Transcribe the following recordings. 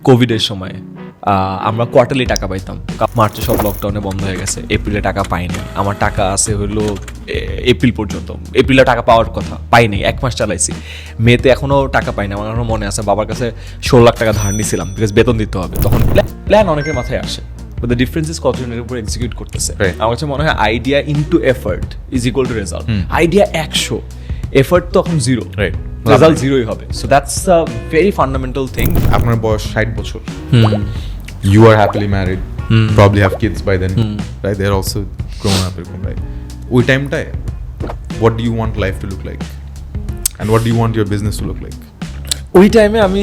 কোভিডের সময় আমরা কোয়ার্টারলি টাকা পাইতাম। মার্চে সব লকডাউনে বন্ধ হয়ে গেছে, এপ্রিলে টাকা পাইনি। আমার টাকা আছে হলো এপ্রিল পর্যন্ত, এপ্রিলে টাকা পাওয়ার কথা পাইনি, 1 মাস চালাইছি। মেতে এখনও টাকা পাইনি। আমার এখনো মনে আছে বাবার কাছে 16 লাখ টাকা ধার নিয়েছিলাম, বিকজ বেতন দিতে হবে। তখন প্ল্যান অনেকের মাথায় আসে, বাট দ্য ডিফারেন্স ইজ কতজনের উপর এক্সিকিউট করতেছে। আমার কাছে মনে হয় idea into effort is equal to result. Idea 100, effort তখন 0, রেজাল্ট 0ই হবে। So that's a very fundamental thing. আপনার বয়স 60 বছর, you are happily married, probably have kids by then, right? They're also grown up, right? ওই টাইমটায় what do you want life to look like and what do you want your business to look like? ওই টাইমে আমি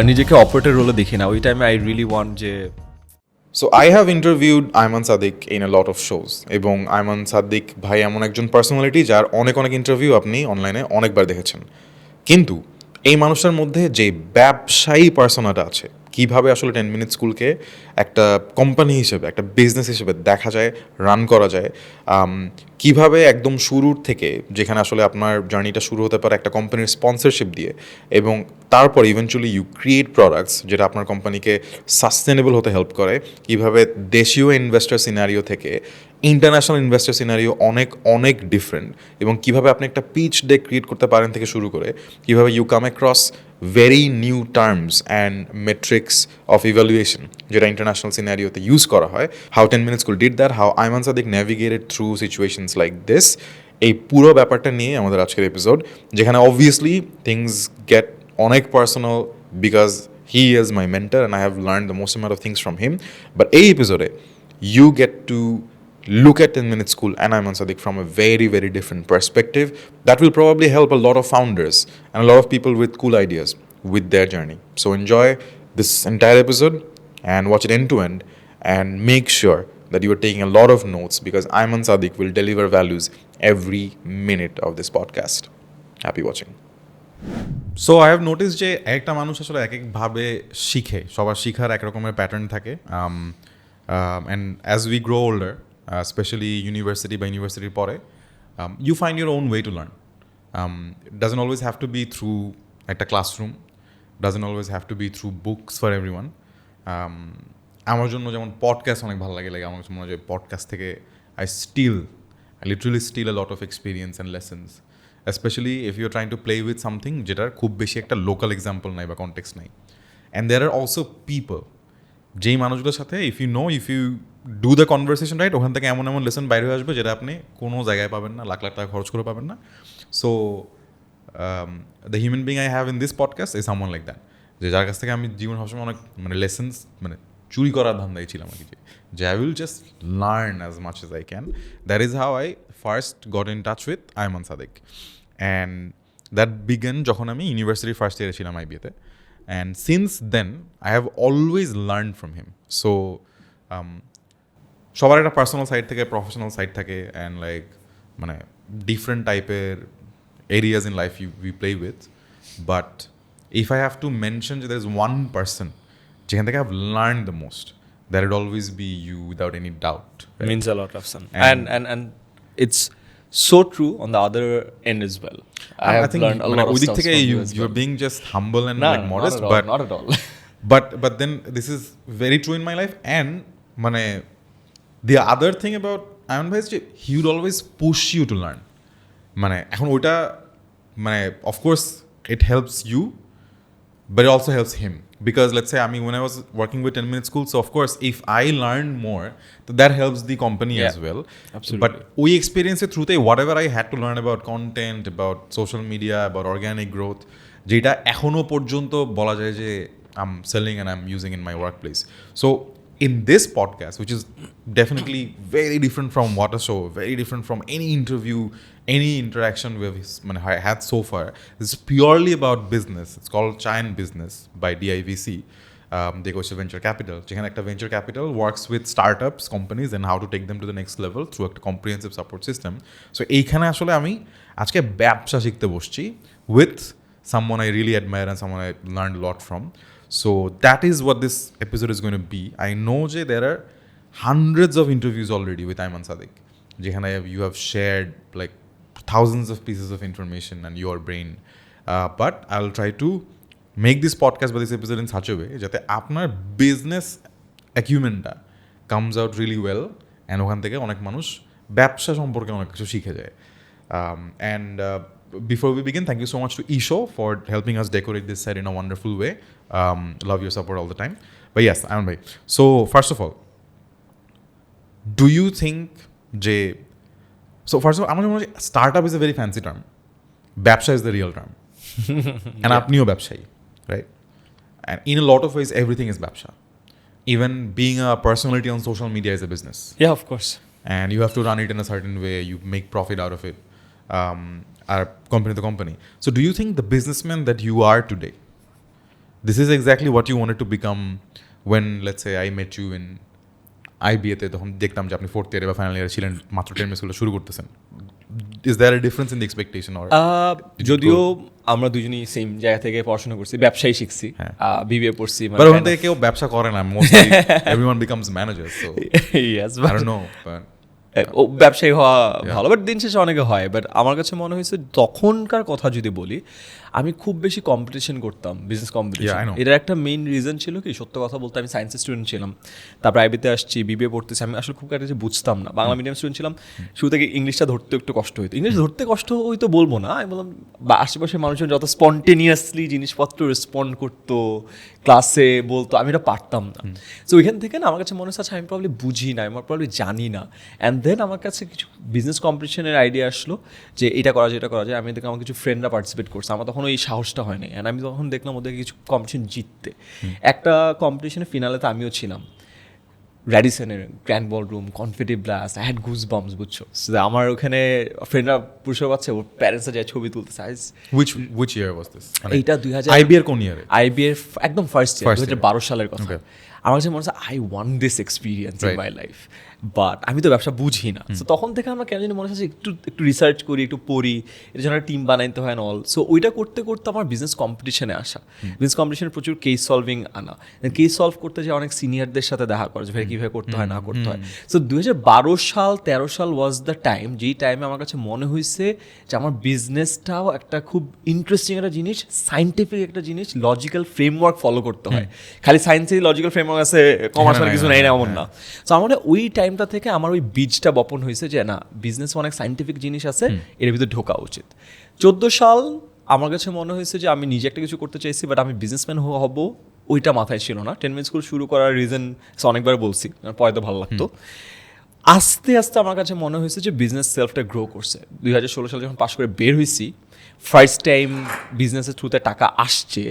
নিজেকে operator রোলে দেখি না। ওই টাইমে আই রিয়েলি ওয়ান্ট যে So I have interviewed Ayman Sadiq in a lot of shows এবং Ayman Sadiq ভাই এমন একজন পার্সোনালিটি যার অনেক ইন্টারভিউ আপনি অনলাইনে অনেকবার দেখেছেন, কিন্তু এই মানুষটার মধ্যে যে ব্যবসায়ী পার্সোনাটা আছে, কিভাবে আসলে 10 মিনিট স্কুলকে একটা কোম্পানি হিসেবে, একটা বিজনেস হিসেবে দেখা যায়, রান করা যায়, কিভাবে একদম শুরুর থেকে, যেখানে আসলে আপনার জার্নিটা শুরু হতে পারে একটা কোম্পানির স্পন্সরশিপ দিয়ে, এবং তারপর ইভেনচুয়ালি ইউ ক্রিয়েট প্রোডাক্টস যেটা আপনার কোম্পানিকে সাস্টেনেবল হতে হেল্প করে, কিভাবে দেশীয় ইনভেস্টর সিনারিও থেকে ইন্টারন্যাশনাল ইনভেস্টর সিনারিও অনেক ডিফারেন্ট, এবং কিভাবে আপনি একটা পিচ ডেক ক্রিয়েট করতে পারেন থেকে শুরু করে কিভাবে you come across very new terms and metrics of evaluation যেটা ইন্টারন্যাশনাল সিনারিওতে ইউজ করা হয়, how 10 minute school did that, how Ayman Sadiq navigated through situations like this. এই পুরো ব্যাপারটা নিয়ে আমাদের আজকের এপিসোড, যেখানে অবভিয়াসলি থিংস গেট অনেক personal because he is my mentor and I have learn the most amount of things from him. But এই এপিসোডে you get to look at 10 Minute School and Ayman Sadiq from a very different perspective that will probably help a lot of founders and a lot of people with cool ideas with their journey. So enjoy this entire episode and watch it end to end, and make sure that you are taking a lot of notes because Ayman Sadiq will deliver values every minute of this podcast. Happy watching. So I have notice যে একটা মানুষ আসলে এক একভাবে শিখে, সবার শিখার এক রকমের প্যাটার্ন থাকে, and as we grow older, specially university বা ইউনিভার্সিটির পরে, you find your own way to learn. It doesn't always have to be through একটা classroom, doesn't always have to be through books for everyone. আমার জন্য যেমন podcast অনেক ভালো লাগে, আমার মনে হয় যে পডকাস্ট থেকে I literally steal a lot of experience and lessons, especially if you're trying to play with something যেটার খুব বেশি একটা লোকাল এক্সাম্পল নাই বা কনটেক্সট নাই। And there are also people, যেই মানুষগুলোর সাথে if you do the conversation right, ওখান থেকে এমন লেসন বাইরে আসবে যেটা আপনি কোনো জায়গায় পাবেন না, লাখ টাকা খরচ করে পাবেন না। So the human being I have in this podcast is someone like that, যে যার কাছ থেকে আমি জীবন সবসময় অনেক লেসেন্স চুরি করার ধান্দায় ছিলাম আর কি, যে I will just learn as much as I can. That is how I first got in touch with Ayman Sadiq, and that began যখন আমি ইউনিভার্সিটি ফার্স্ট ইয়ারে ছিলাম আইবিএতে, and since then I have always learn from him. So সবার একটা personal side থেকে professional side থাকে, and different টাইপের areas in life we play with, but if I have to mention যে দ্যার ইজ ওয়ান পার্সন যেখান থেকে I have learn the most, that would always be you without any doubt. means a lot of sun, and it's so true on the other end as well. I have learned a lot of stuff from you as well. You're being just humble and modest, not at all. but then this is very true in my life, and the other thing about Ayman bhai is he would always push you to learn. এখন ওইটা of course it helps you, but it also helps him, because let's say when I was working with 10 Minute School, so of course if I learned more, that helps the company as well. Absolutely. But we experience it through whatever I had to learn about content, about social media, about organic growth, যেটা এখনো পর্যন্ত বলা যায় যে I'm selling and I'm using in my workplace. So in this podcast, which is definitely very different from Water Show, very different from any interview, any interaction we've had so far, it's purely about business. It's called Chain Business by DIVC. They go to venture capital. যেখানে একটা venture capital works with startups, companies, and how to take them to the next level through a comprehensive support system. So এইখানে আসলে আমি আজকে ব্যবসা শিখতে বসছি with someone I really admire and someone I learned a lot from. So that is what this episode is going to be. I know that there are hundreds of interviews already with Ayman Sadiq, যেখানে you have shared thousands of pieces of information and your brain, but I'll try to make this podcast বা this episode in such a way যাতে আপনার business অ্যাকিউমেন্টটা comes out really well and ওখান থেকে অনেক মানুষ ব্যবসা সম্পর্কে অনেক কিছু শিখে যায় and before we begin, thank you so much to Isho for helping us decorate this set in a wonderful way. Love your support all the time. But yes, Aman bhai. So first of all, do you think যে first of all, আমার মনে হয় startup is a very fancy term. ব্যবসা is the real term. And আপনিও ব্যবসায়ী, right? And in a lot of ways, everything is ব্যবসা. Even being a personality on social media is a business. Yeah, of course. And you have to run it in a certain way. You make profit out of it. Are company to company. So do you think the businessman that you are today, this is exactly what you wanted to become when, let's say, I met you in IBA তে তখন দেখতাম যে আপনি 4th ইয়ারে বা final ইয়ারে ছিলেন, মাত্র 10 মাস শুরু করতেছেন? Is there a difference in the expectation or যদিও আমরা দুজনই সেম জায়গা থেকে পড়াশোনা করছি, ব্যবসায়ী শিখছি, বিবিএ পড়ছি, but ওখান থেকে কেউ ব্যবসা করে না, mostly everyone becomes managers, so yes, I don't know, but ও ব্যবসায়ী হওয়া ভালো, বাট দিন শেষে অনেকে হয়। বাট আমার কাছে মনে হয়েছে তখনকার কথা যদি বলি, আমি খুব বেশি কম্পিটিশন করতাম, বিজনেস কম্পিটিশন। এটার একটা মেইন রিজন ছিল কি, সত্য কথা বলতে আমি সায়েন্সের স্টুডেন্ট ছিলাম, তারপর আইবিতে আসছি, বিবিএ পড়তেছি। আমি আসলে খুব একটা বুঝতাম না, বাংলা মিডিয়াম স্টুডেন্ট ছিলাম, শুরু থেকে ইংলিশটা ধরতে একটু কষ্ট হইতো। ইংলিশ ধরতে কষ্ট হইতো বলবো না, আমি বললাম বা আশেপাশের মানুষজন যত স্পন্টেনিয়াসলি জিনিসপত্র রেসপন্ড করতো, ক্লাসে বলতো, আমি এটা পারতাম না। সো ওইখান থেকে না আমার কাছে মনে হচ্ছে আচ্ছা আমি প্রবলি বুঝি না, আমি প্রবলি জানি না। অ্যান্ড দেন আমার কাছে কিছু বিজনেস কম্পিটিশনের আইডিয়া আসলো যে এটা করা যায়, এটা করা যায়। আমি দেখলাম আমার কিছু ফ্রেন্ডরা পার্টিসিপেট করছে, আমার তখন ওই সাহসটা হয় নাই। অ্যান্ড আমি তখন দেখলাম ওদেরকে কিছু কম্পিটিশন জিততে। একটা কম্পিটিশনের ফিনালেতে আমিও ছিলাম, র্যাডিসনের grand ballroom, confident blast, I had goose bumps, বুঝছো? আমার ওখানে ফ্রেন্ডরা পুরস্কার পাচ্ছে, ওর প্যারেন্টসরা যায় ছবি তুলতেছে। which year was this? এইটা 2000 IB এর কোন ইয়ারে? IB এর একদম ফার্স্ট ইয়ার, 2012 সালের কথা। আমার কাছে মনে হচ্ছে I want this experience in my life, but আমি তো ব্যবসা বুঝি না। সো তখন থেকে আমার কেন জানি মনে হচ্ছে একটু রিসার্চ করি, একটু পড়ি, এর জন্য টিম বানাইতে হয় না অল। সো ওইটা করতে করতে আমার বিজনেস কম্পিটিশনে আসা, বিজনেস কম্পিটিশনে প্রচুর কেস সলভিং আনা, কেস সলভ করতে যে অনেক সিনিয়রদের সাথে দেখা করে যে ভাই কীভাবে করতে হয় না করতে হয়। সো 2012 সাল 13 সাল ওয়াজ দ্য টাইম, যেই টাইমে আমার কাছে মনে হয়েছে যে আমার বিজনেসটাও একটা খুব ইন্টারেস্টিং একটা জিনিস, সাইন্টিফিক একটা জিনিস, লজিক্যাল ফ্রেমওয়ার্ক ফলো করতে হয়। খালি সায়েন্সের লজিক্যাল ফ্রেমওয়ার্ক আছে, কমার্সের কিছু নেই না, এমন না। সো আমার ওই টাইমটা থেকে আমার ওই বীজটা বপন হয়েছে যে না, বিজনেস অনেক সাইন্টিফিক জিনিস আছে, এর ভিতরে ঢোকা উচিত। 14 সাল আমার কাছে মনে হয়েছে যে আমি নিজে একটা কিছু করতে চাইছি, বাট আমি বিজনেসম্যান হব ওইটা মাথায় ছিল না। 10 মিনিট স্কুল শুরু করার রিজন অনেকবার বলছি, পড়াতে ভালো লাগতো। আস্তে আস্তে আমার কাছে মনে হয়েছে যে বিজনেস সেলফটা গ্রো করছে। 2016 সালে যখন পাস করে বের হয়েছি, ফার্স্ট টাইম বিজনেসের থ্রুতে টাকা আসছে,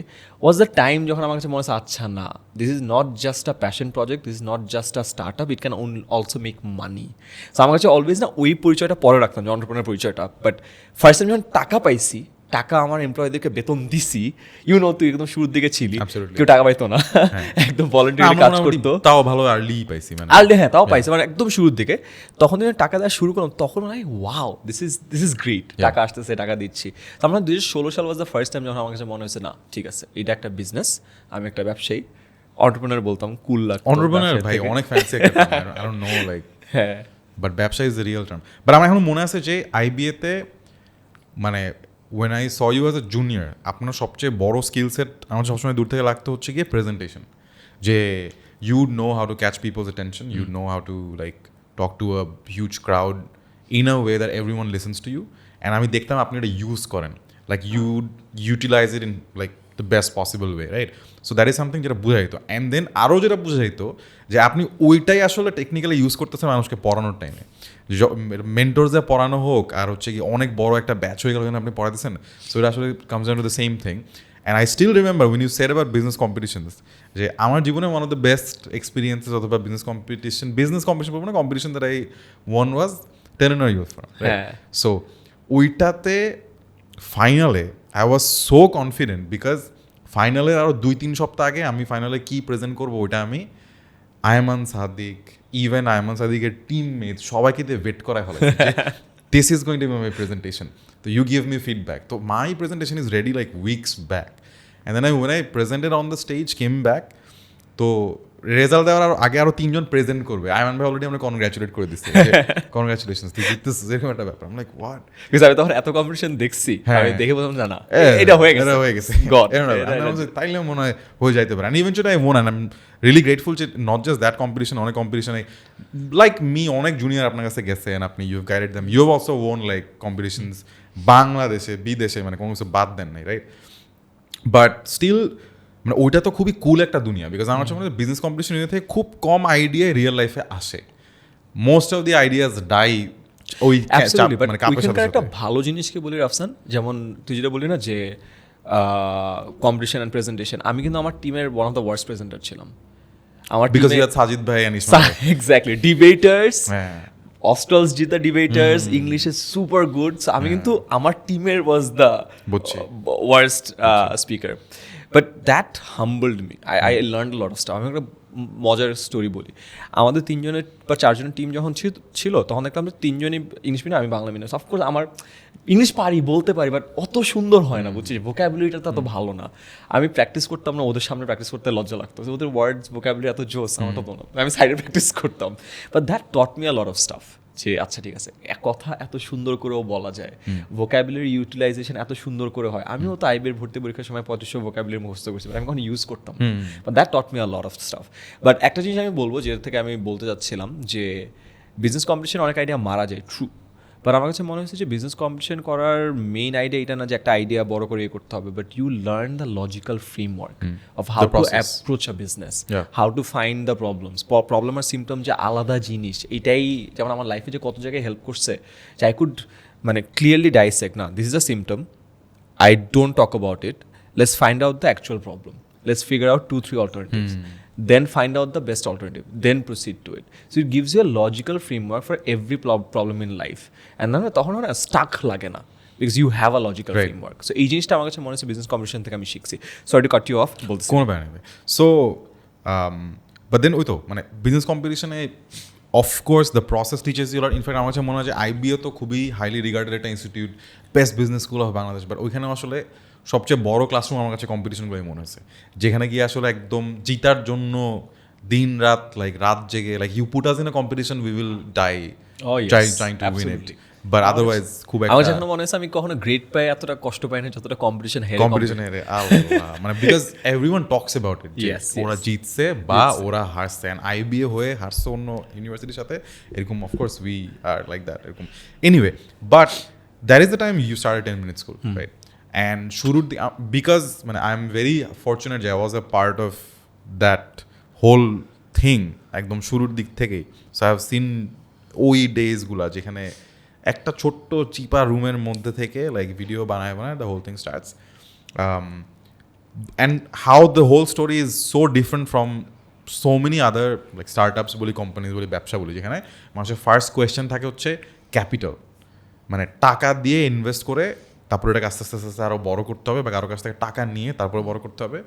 ওয়াজ দ্য টাইম যখন আমার কাছে মনে হচ্ছে আচ্ছা না, this is not just a passion project, this is not just a start up, it can also make money. So আমার কাছে অলওয়েজ না ওই পরিচয়টা পরে রাখতাম, যে অন্টারপ্রেনার পরিচয়টা। বাট ফার্স্ট টাইম যখন টাকা পাইছি, টাকা আমার এমপ্লয়ীদেরকে বেতন দিছি, তুই একদম শুরুর দিকে ছিলি, কেউ টাকা পাইতো না, একদম ভলান্টিয়ার কাজ করতো, তাও ভালো আর্লি পাইছি, মানে আর্লি, হ্যাঁ তাও পাইছি, মানে একদম শুরুর দিকে। তখন যখন টাকা দেওয়া শুরু করলাম, তখন মানে ওয়াও, দিস ইজ গ্রেট, টাকা আসতেছে, টাকা দিচ্ছি। তার মানে 2016 সাল ওয়াজ দ্য ফার্স্ট টাইম যখন আমার কাছে মনে হয়েছে না ঠিক আছে, এটা একটা বিজনেস, আমি একটা ব্যবসায়ী, অন্টারপ্রেনার বলতাম, কুল লাগতো। অন্টারপ্রেনার ভাই অনেক ফ্যান্সি একটা term, I don't no like, হ্যাঁ, বাট ব্যবসা is the real term. But আমার এখন মনে আছে যে IBA তে মানে when I saw you as a junior, আপনার সবচেয়ে বড় স্কিল সেট আমার সবসময় দূর থেকে লাগতো হচ্ছে গিয়ে প্রেজেন্টেশন, যে you know how to catch people's attention, you know how to like talk to a huge crowd in a way that everyone listens to you, and আমি দেখতাম আপনি এটা ইউজ করেন, like you utilize it in like the best possible way, right? So that is something যেটা বুঝাইতো। And then আরও যেটা বুঝাইতো যে আপনি ওইটাই আসলে টেকনিক্যালি ইউজ করতেছেন মানুষকে পড়ানোর টাইমে, মেন্টরসে পড়ানো হোক আর হচ্ছে কি অনেক বড় একটা ব্যাচ হয়ে গেল যখন আপনি পড়াতেছেন। সো এটা আসলে comes down to the same thing. And I still remember when you said about business competitions, যে আমার জীবনে one of the best experiences অথবা বিজনেস কম্পিটিশন বলবো না, competition that I won was টেনেনর ইউথ ফার্ম। সো ওইটাতে ফাইনালে I was so confident, because ফাইনালের আরও 2-3 সপ্তাহ আগে আমি ফাইনালে কী প্রেজেন্ট করবো ওইটা আমি আয়মান সাদিক, ইভেন আয়মান সাদিকের টিমমেট সবাইকে দিয়ে ওয়েট করায় ফেলে, this is going to be my presentation, তো ইউ গিভ মি ফিডব্যাক। তো my presentation is ready like weeks back, and then when I presented on the stage, came back, তো result দেওয়ার আগে আরো 3 জন প্রেজেন্ট করবে, আয়মান ভাই অলরেডি আমরা congratulate করে দিচ্ছি, কনগ্রাচুলেশনস তুই জিততেছিস, এরকম একটা ব্যাপার। লাইক হোয়াট, বিকজ আমি তখন এত কম্পিটিশন দেখছি, হ্যাঁ। আমি দেখে বললাম না এটা হয়ে গেছে, এটা হয়ে গেছে God, তাইলে মনে হয় হয়ে যাইতে পারে। And eventually I won, and I am really grateful যে নট জাস্ট দ্যাট কম্পিটিশন, অনেক কম্পিটিশনে লাইক মি অনেক জুনিয়র আপনার কাছে গেছে, অ্যান্ড আপনি you guided them, you have also won like competitions বাংলাদেশে বিদেশে, মানে কোনো কিছু বাদ দেন নাই, রাইট? বাট স্টিল মানে ওইটা তো খুবই কুল একটা দুনিয়া, বিকজ আমার কাছে মনে হয় বিজনেস কম্পিটিশন থেকে খুব কম আইডিয়া রিয়েল লাইফে আসে, most of the ideas die ওই Absolutely, but মানে কাপের সাথে ওইখানকার একটা সাথে। ভালো জিনিসকে বলি রাফসান, যেমন তুই যেটা বললি না যে কম্পিটিশন অ্যান্ড প্রেজেন্টেশন, আমি কিন্তু আমার টিমের one of the worst presenter ছিলাম। আমার বিকজ ইউ হ্যাড সাজিদ ভাই এন্ড ইসমাইল। এক্স্যাক্টলি, ডিবেটার্স, হ্যাঁ। অস্ট্রালস জিতা ডিবেটার্স, ইংলিশে সুপার গুড। সো আমি কিন্তু আমার টিমের ওয়াজ দ্য বুঝছি। Worst speaker, but that humbled me, I learn lot of staff. আমি একটা মজার স্টোরি বলি, আমাদের 3 জনের বা 4 জনের টিম যখন ছিল তখন দেখলাম যে 3 জনই ইংলিশ মিডিয়াম, আমি বাংলা মিডিয়াম। অফকোর্স আমার ইংলিশ পারি, বলতে পারি, বাট অত সুন্দর হয় না, বুঝছিস, ভোকাবুলারিটা তো এত ভালো না। আমি প্র্যাকটিস করতাম না, ওদের সামনে প্র্যাকটিস করতে লজ্জা লাগতো, ওদের ওয়ার্ডস ভোকাবুলারি এত জোস, আমার তো না, আমি সাইডে প্র্যাকটিস করতাম। But that taught me a lot of staff, যে আচ্ছা ঠিক আছে, এক কথা এত সুন্দর করেও বলা যায়, ভোকাবুলারি ইউটিলাইজেশন এত সুন্দর করে হয়। আমিও তো আইবির ভর্তি পরীক্ষার সময় 2500 ভোকাবুলারি মুখস্থ করছি, আমি কখন ইউজ করতাম, but that taught me a lot of staff. But একটা জিনিস আমি বলবো, যেটা থেকে আমি বলতে যাচ্ছিলাম, যে বিজনেস কম্পিটিশন অনেক আইডিয়া মারা যায়, ট্রু, বাট আমার কাছে মনে হচ্ছে যে বিজনেস কম্পিটিশন করার মেইন আইডিয়া এটা না যে একটা আইডিয়া বড় করে করতে হবে, but you learn the logical framework of how to approach a business, how to find the problems. Problem আর সিমটম যে আলাদা জিনিস, এটাই যেমন আমার লাইফে যে কত জায়গায় হেল্প করছে, যে আই কুড মানে ক্লিয়ারলি ডাইসেক্ট, না this is a symptom, I don't talk about it. Let's find out the actual problem. Let's figure out 2-3 alternatives. Then find out the best alternative. Then proceed to it. So it gives you a logical framework for every problem in life. And then তখন না stuck লাগে না, because you have a logical framework. So এই জিনিসটা আমার কাছে মনে হচ্ছে বিজনেস কম্পিটিশন থেকে আমি শিখছি। Sorry to cut you off. বলছি কোনো ব্যাপার নেই। সো বাট দেন ওই তো মানে বিজনেস কম্পিটিশনে of course the process teachers you lot. In fact আমার কাছে মনে হয় যে আইবিও তো খুবই হাইলি রিগার্ডেড একটা institute, best business school of Bangladesh, but ওইখানেও আসলে সবচেয়ে বড় ক্লাসরুম আমার কাছে কম্পিটিশনগুলোই মনে হয়েছে, যেখানে গিয়ে আসলে একদম জিতার জন্য দিন রাত লাইক রাত জেগে like you put us in a competition, we will die trying to win it, but otherwise খুব আমার একটা যেন মনে হচ্ছে আমি কখনো গ্রেড পাই এতটা কষ্ট পাই না যতটা কম্পিটিশন কম্পিটিশনে মানে because everyone talks about it, Yes, ওরা জিতছে বা ওরা হারছে, অ্যান্ড আইবিএ হয়ে হারছে অন্য ইউনিভার্সিটির সাথে, এরকম of course we are like that এরকম। Anyway, but that is the time you start 10 minute school, right? And শুরুর দিকে বিকজ মানে আই এম ভেরি ফর্চুনেট যে I was a part of that whole thing একদম শুরুর দিক থেকেই। সো আই হ্যাভ সিন ওই ডেজগুলা যেখানে একটা ছোট্ট চিপা রুমের মধ্যে থেকে লাইক ভিডিও বানায় the whole thing starts, and how the whole story is so different from so many other like startups বলি, কোম্পানিজ বলি, ব্যবসা বলি, যেখানে মানুষের ফার্স্ট কোয়েশ্চেন থাকে হচ্ছে ক্যাপিটাল, মানে টাকা দিয়ে ইনভেস্ট করে তারপরে এটাকে আস্তে আস্তে আস্তে আরও বড় করতে হবে, বা কারো কাছ থেকে টাকা নিয়ে তারপরে বড় করতে হবে।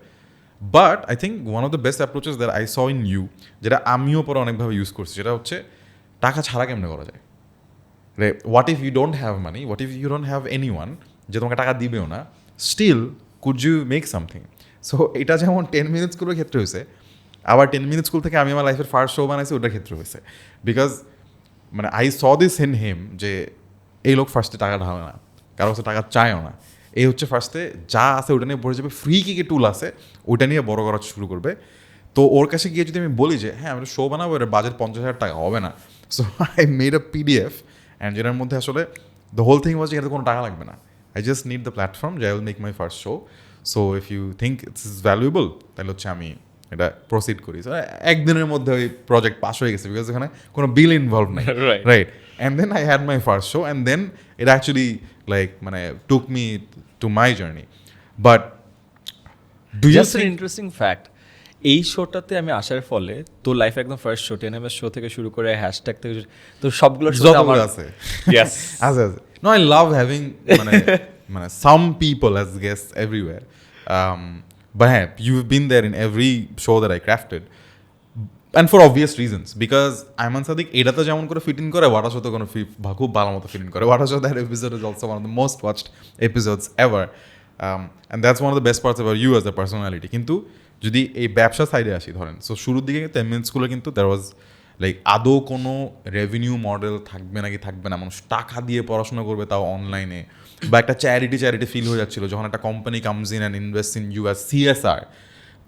But I think one of the best approaches that I saw in you, যেটা আমিও পরে অনেকভাবে ইউজ করছি, সেটা হচ্ছে টাকা ছাড়া কেমনে করা যায়। What if you don't have money, what if you don't have anyone যে তোমাকে টাকা দিবেও না, still could you make something. So এটা যেমন 10 মিনিট স্কুলের ক্ষেত্রে হয়েছে, আবার 10 মিনিট স্কুল থেকে আমি আমার লাইফের ফার্স্ট শো বানাইছি, ওটার ক্ষেত্রে হয়েছে, বিকজ মানে I saw this in him যে এই লোক ফার্স্টে টাকা ঢালে না, কারো কাছে টাকা চায়ও না, এই হচ্ছে ফার্স্টে যা আছে ওটা নিয়ে পড়ে যাবে, ফ্রি কী কী টুল আছে ওইটা নিয়ে বড় করা শুরু করবে। তো ওর কাছে গিয়ে যদি আমি বলি যে হ্যাঁ আমি শো বানাবো, এর বাজেট 50,000 টাকা হবে না, so I made a PDF, and যেটার মধ্যে আসলে দ্য হোল থিং ওয়াজ এটাতে কোনো টাকা লাগবে না, I just need the platform যে I will make my first show. So if you think it's is valuable, তাহলে হচ্ছে আমি এটা প্রসিড করি। সো একদিনের মধ্যে ওই প্রজেক্ট পাস হয়ে গেছে, বিকজ এখানে কোনো বিল ইনভলভ নাই, right? And then I had my first show, and then it actually like মানে took me to my journey. But do you just interesting fact, এই শোটাতে আমি আসার ফলে তোর লাইফে একদম ফার্স্ট শো 10 MS শো থেকে শুরু করে হ্যাশট্যাগ থেকে তো সবগুলো শোতে আমার আছে? ইয়েস আছে। No, I love having মানে some people as guests everywhere. But hey, you've been there in every show that I crafted. And for obvious reasons. Because Ayman Sadiq এটাতে যেমন করে ফিট ইন করে, ওয়াটা শো তো কোনো খুব ভালো মতো ফিট ইন করে। What a show, that episode is also one of the most watched episodes ever. And that's one of the best parts about you as a personality. কিন্তু যদি এই ব্যবসা সাইডে আসি ধরেন, সো শুরুর দিকে 10 মিনিট স্কুলে কিন্তু দ্যার ওয়াজ লাইক আদৌ কোনো রেভিনিউ মডেল থাকবে নাকি থাকবে না, মানুষ টাকা দিয়ে পড়াশোনা করবে তাও অনলাইনে, বা একটা চ্যারিটি ফিল হয়ে যাচ্ছিল যখন একটা company comes in and invest in you as CSR,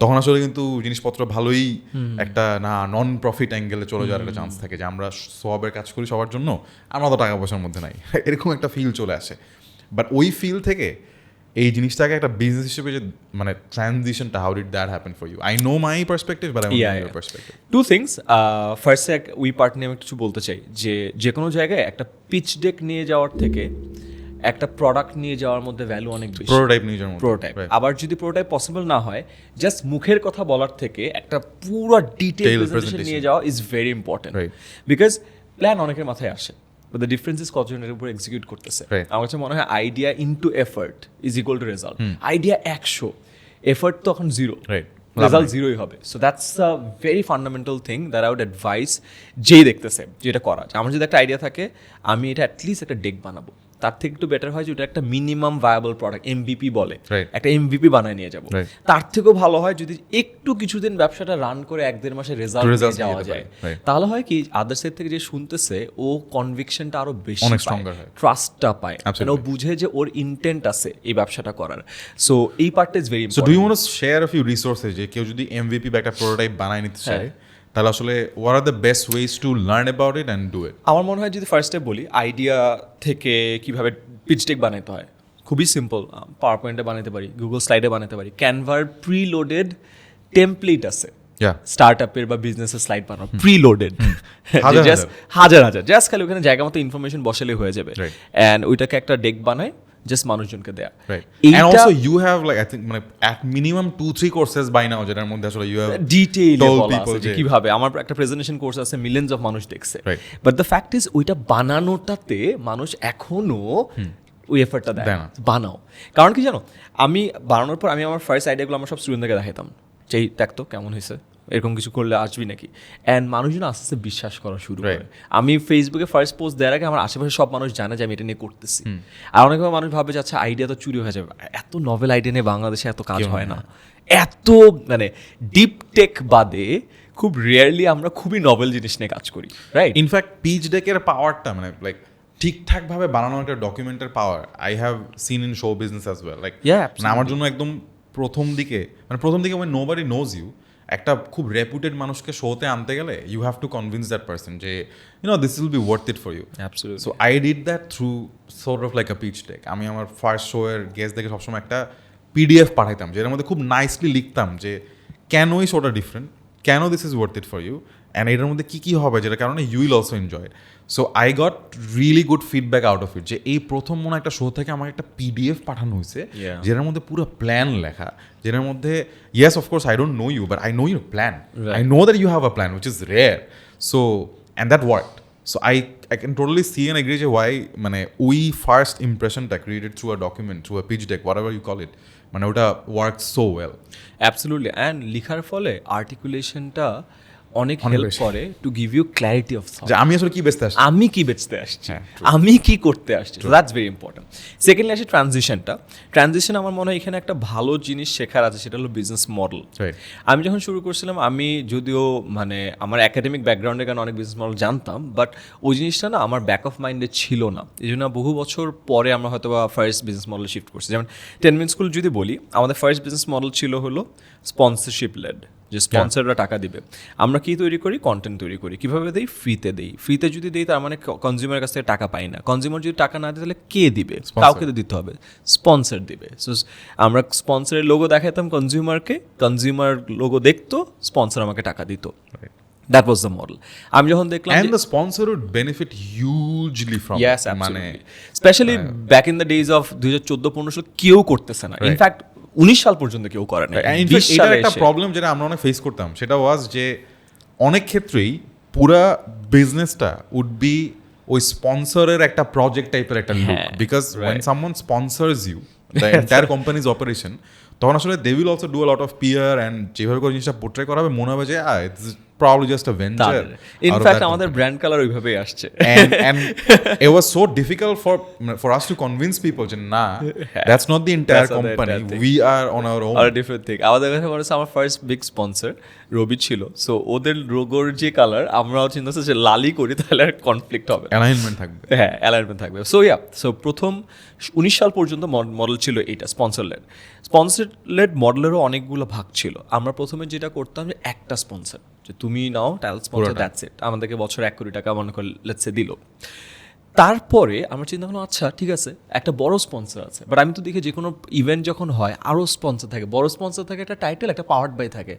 তখন আসলে কিন্তু জিনিসপত্র ভালোই একটা না নন প্রফিট অ্যাঙ্গেলে চলে যাওয়ার একটা চান্স থাকে যে আমরা সবের কাজ করি সবার জন্য, আমরা তো টাকা পয়সার মধ্যে নাই, এরকম একটা ফিল চলে আসে। বাট ওই ফিল থেকে এই জিনিসটাকে একটা বিজনেস হিসেবে যে মানে ট্রানজিশনটা, how did that happen for you? I know my perspective, but I want your perspective. Two things, ফার্স্টে উই পার্ট নিয়ে আমি কিছু বলতে চাই যে কোনো জায়গায় একটা পিচ ডেক নিয়ে যাওয়ার থেকে একটা প্রোডাক্ট নিয়ে যাওয়ার মধ্যে ভ্যালু অনেক বেশি। প্রোটোটাইপ নিয়ে যাওয়ার মধ্যে, প্রোটোটাইপ, আবার যদি প্রোটোটাইপ পসিবল না হয়, জাস্ট মুখের কথা বলার থেকে একটা পুরো ডিটেইল প্রেজেন্টেশন নিয়ে যাওয়া is very important, because plan অনেকের মাথায় আসে, বাট দ্য ডিফারেন্স ইজ কতজনের উপর এক্সিকিউট করতেছে। আমার কাছে মনে হয় idea into effort is equal to result. Idea 100, effort তখন 0, রেজাল্ট 0ই হবে। So that's a very fundamental thing that I would advise যেই দেখতেছে যেটা করা। আমার যদি একটা আইডিয়া থাকে, আমি এটা অ্যাটলিস্ট একটা ডেক বানাবো, তার থেকে একটু বেটার হয় যে ওটা একটা মিনিমাম ভায়াবল প্রোডাক্ট, MVP বলে, একটা MVP বানায় নিয়ে যাবো। তার থেকেও ভালো হয় যদি একটু কিছুদিন ব্যবসাটা রান করে 1-1.5 মাসের রেজাল্ট যাওয়া যায়, তাহলে হয় কি আদার সাইড থেকে যে শুনতেছে ও কনভিকশনটা আরো বেশি পায়, ট্রাস্টটা পায়, ও বুঝে যে ওর ইন্টেন্ট আছে এই ব্যবসাটা করার। সো এই পার্টটা is very important. So do you want to share a few resources যে কেউ যদি MVP বা একটা প্রোটোটাইপ বানায় নিতে চায়, তাহলে আসলে what are the best ways to learn about it and do it? আমার মনে হয় যদি ফার্স্টে বলি আইডিয়া থেকে কিভাবে পিচ ডেক বানাতে হয়, খুবই সিম্পল। পাওয়ার পয়েন্টে বানাতে পারি, গুগল স্লাইডে বানাতে পারি, ক্যানভার প্রিলোডেড টেমপ্লেট আছে স্টার্ট আপের বা বিজনেসের স্লাইড বানানো, প্রিলোডেড হাজার জাস্ট খালি ওখানে জায়গা মতো ইনফরমেশন বসালে হয়ে যাবে, অ্যান্ড ওইটাকে একটা ডেক বানায় জাস্ট মানুষজনকে দেয়া। And also you have like I think মানে at minimum 2-3 courses by now যেটার মধ্যে আসলে you have ডিটেইলে বলা আছে যে কিভাবে। আমার একটা প্রেজেন্টেশন কোর্স আছে, মিলিয়নস অফ মানুষ দেখছে, বাট দ্য ফ্যাক্ট ইজ ওইটা বানানোটাতে মানুষ এখনো ওই এফর্টটা দেয় না। বানাও, কারণ কি জানো, আমি বানানোর পর আমি আমার ফার্স্ট আইডিয়াগুলো আমার সব স্টুডেন্টদেরকে দেখাতাম, যেই দেখতো কেমন হয়েছে, এরকম কিছু করলে আসবি নাকি, অ্যান্ড মানুষজন আস্তে আস্তে বিশ্বাস করা শুরু করে। আমি ফেসবুকে ফার্স্ট পোস্ট দেওয়ার আগে আমার আশেপাশে সব মানুষ জানে যে আমি এটা নিয়ে করতেছি, আর অনেক মানুষ ভাবে যে আচ্ছা আইডিয়া তো চুরি হয়ে যাবে, এত নভেল আইডিয়া নিয়ে বাংলাদেশে এত কাজ হয় না, এত মানে ডিপ টেক বাদে খুব রেয়ারলি আমরা খুবই নভেল জিনিস নিয়ে কাজ করি, রাইট? ইনফ্যাক্ট পিচ ডেকের পাওয়ারটা মানে লাইক ঠিকঠাকভাবে বানানো একটা ডকুমেন্টের power I have seen in show business as well. Like আমার জন্য একদম প্রথম দিকে when nobody knows you, একটা খুব রেপুটেড মানুষকে শোতে আনতে গেলে you have to convince that person যে this will be worth it for you. Absolutely. So I did that through sort of like a pitch deck. আমি আমার ফার্স্ট শো এর গেস্ট দেখে সবসময় একটা PDF পাঠাইতাম, যেটার মধ্যে খুব নাইসলি লিখতাম যে কেন এই শোটা ডিফারেন্ট, কেন this is worth it for you, and এটার মধ্যে কী কী হবে যেটার কারণে you will also enjoy. So I got really good feedback out of it, যে এই প্রথম মনে একটা শো থেকে আমাকে একটা PDF পাঠানো হয়েছে যেটার মধ্যে পুরো প্ল্যান লেখা, যেটার মধ্যে yes of course I don't know you but I know your plan, I know that you have a plan which is rare. So and that worked. So I can totally see and agree যে why মানে ওই first ইমপ্রেশনটা created through a document, through a pitch deck, whatever you call it, মানে ওটা work so well. Absolutely. And লিখার ফলে আর্টিকুলেশনটা অনেক হেল্প করে to give you clarity of thought, যে আমি আসলে কি বেচতে আসছি, আমি কি বেচতে আসছি, আমি কি করতে আসছি। That's very important. সেকেন্ডলি আসে ট্রানজিশন আমার মনে হয় এখানে একটা ভালো জিনিস শেখার আছে, সেটা হলো বিজনেস মডেল। আমি যখন শুরু করছিলাম, আমি যদিও মানে আমার একাডেমিক ব্যাকগ্রাউন্ডের কারণে অনেক বিজনেস মডেল জানতাম, বাট ওই জিনিসটা না আমার ব্যাক অফ মাইন্ডে ছিল না। এই জন্য বহু বছর পরে আমরা হয়তো বা ফার্স্ট বিজনেস মডেল শিফট করছি। যেমন 10 মিনিট স্কুল যদি বলি, আমাদের ফার্স্ট বিজনেস মডেল ছিল হলো স্পন্সরশিপ লেড, যে স্পন্সররা টাকা দিবে। আমরা কি তৈরি করি, কন্টেন্ট তৈরি করি। কীভাবে দিই? ফ্রিতে যদি দিই তার মানে কনজিউমারের কাছ থেকে টাকা পাই না। কনজিউমার যদি টাকা না দেয় তাহলে কে দিবে? কাউকে তো দিতে হবে, স্পন্সর দিবে। সো আমরা স্পন্সরের লোগো দেখাতাম কনজিউমারকে, কনজিউমার লোগো দেখতো, স্পন্সর আমাকে টাকা দিত। That was the model. আমি যখন দেখলাম and the sponsor would benefit hugely from yes, মানে specially back in the days of 2014-15 সাল কেউ করতেছে না। ইনফ্যাক্ট 19 সাল পর্যন্ত কেউ করে না। এটার একটা প্রবলেম যেটা আমরা অনেক ফেস করতাম, সেটা ওয়াজ যে অনেক ক্ষেত্রেই পুরা বিজনেসটা উড বি ওই স্পন্সরের একটা প্রজেক্ট টাইপের একটা look, because when someone sponsors you the entire company's operation, তখন আসলে they will also do a lot of PR and যেভাবে করে জিনিসটা পোর্ট্রে করা হবে মনে হবে যে it's probably just a venture in fact আমাদের ব্র্যান্ড কালার ওইভাবেই আসছে and it was so difficult for us to convince people যে না that's not the entire That's not the company entire thing. we are on our own আর different thing আমাদের কাছে মনে হচ্ছে আমার ফার্স্ট বিগ স্পন্সর রবি ছিল, সো ওদের লোগোর যে কালার আমরাও চিন্তা করছি যে লালি করি তাহলে আর কনফ্লিক্ট হবে না। alignment থাকবে হ্যাঁ অ্যালাইনমেন্ট থাকবে। সো প্রথম 19 সাল পর্যন্ত মডেল ছিল এইটা স্পন্সর লেড মডেলেরও অনেকগুলো ভাগ ছিল। আমরা প্রথমে যেটা করতাম যে একটা স্পন্সর, যে তুমি নাও টাইল স্পন্সর, দ্যাটস ইট, আমাদেরকে বছরে 1 কোটি টাকা মনে করে লেটস সে দিল। তারপরে আমরা চিন্তা করলাম আচ্ছা ঠিক আছে একটা বড় স্পন্সর আছে, বাট আমি তো দেখি যে কোনো ইভেন্ট যখন হয় আরও স্পন্সর থাকে, বড় স্পন্সর থাকে, একটা টাইটেল, একটা পাওয়ার্ড বাই থাকে।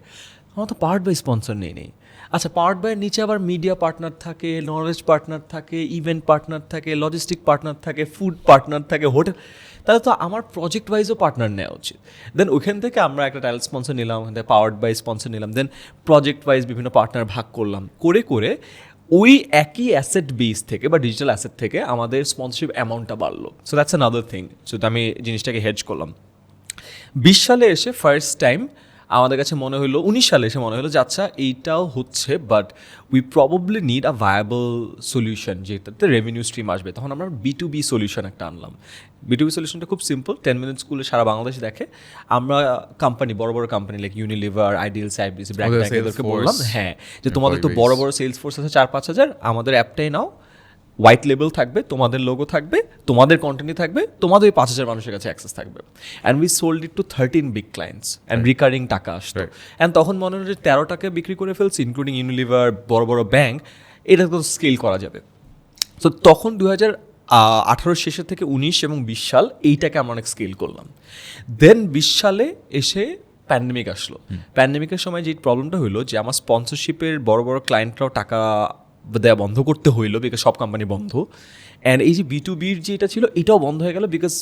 আমার তো পাওয়ার্ড বাই স্পন্সর নেই। আচ্ছা পাওয়ার্ড বাইয়ের নিচে আবার মিডিয়া পার্টনার থাকে, নলেজ পার্টনার থাকে, ইভেন্ট পার্টনার থাকে, লজিস্টিক পার্টনার থাকে, ফুড পার্টনার থাকে, হোটেল, তাহলে তো আমার প্রজেক্ট ওয়াইজও পার্টনার নেওয়া উচিত। দেন ওইখান থেকে আমরা একটা টাইল স্পন্সর নিলাম, ওখান থেকে পাওয়ার্ড বাই স্পন্সর নিলাম, দেন প্রজেক্ট ওয়াইজ বিভিন্ন পার্টনার ভাগ করলাম, করে ওই একই অ্যাসেট বেস থেকে বা ডিজিটাল অ্যাসেট থেকে আমাদের স্পন্সরশিপ অ্যামাউন্টটা বাড়লো। So that's another thing. So আমি জিনিসটাকে হেজ করলাম। 20 সালে এসে ফার্স্ট টাইম আমাদের কাছে মনে হলো, 19 সালে এসে মনে হলো যে আচ্ছা এইটাও হচ্ছে, but we probably need a viable solution যেটাতে রেভিনিউ স্ট্রিম আসবে। তখন আমরা B2B সলিউশন একটা আনলাম। B2B সলিউশনটা খুব সিম্পল, 10 মিনিট স্কুলে সারা বাংলাদেশ দেখে। আমরা কোম্পানি, বড় বড় কোম্পানি লাইক ইউনিলিভার, আইডিয়াল, সাইবিসি, ব্র্যান্ডকে বললাম হ্যাঁ যে তোমাদের তো বড় বড় সেলস ফোর্স আছে 4-5 হাজার, আমাদের অ্যাপটাই নাও, হোয়াইট লেবেল থাকবে, তোমাদের লোগো থাকবে, তোমাদের কন্টেন্টই থাকবে, তোমাদের ওই 5,000 মানুষের কাছে অ্যাক্সেস থাকবে। And we sold it to 13 big clients and recurring টাকা আসতো। অ্যান্ড তখন মনে হলো যে 13 টাকায় বিক্রি করে ফেলছি, ইনক্লুডিং ইউনিলিভার, বড় বড় ব্যাংক, এটা তো স্কেল করা যাবে। তো তখন 2018 শেষের থেকে 19 এবং 20 সাল এইটাকে আমরা অনেক স্কেল করলাম। দেন 20 সালে এসে প্যান্ডেমিক আসলো। প্যান্ডেমিকের সময় যে প্রবলেমটা হলো যে আমার স্পন্সরশিপের বড় বড় ক্লায়েন্টরাও টাকা দেওয়া বন্ধ করতে হইলো, বিকজ সব কোম্পানি বন্ধ। অ্যান্ড এই যে B2Bর যে এটা ছিল এটাও বন্ধ হয়ে গেল, বিকজ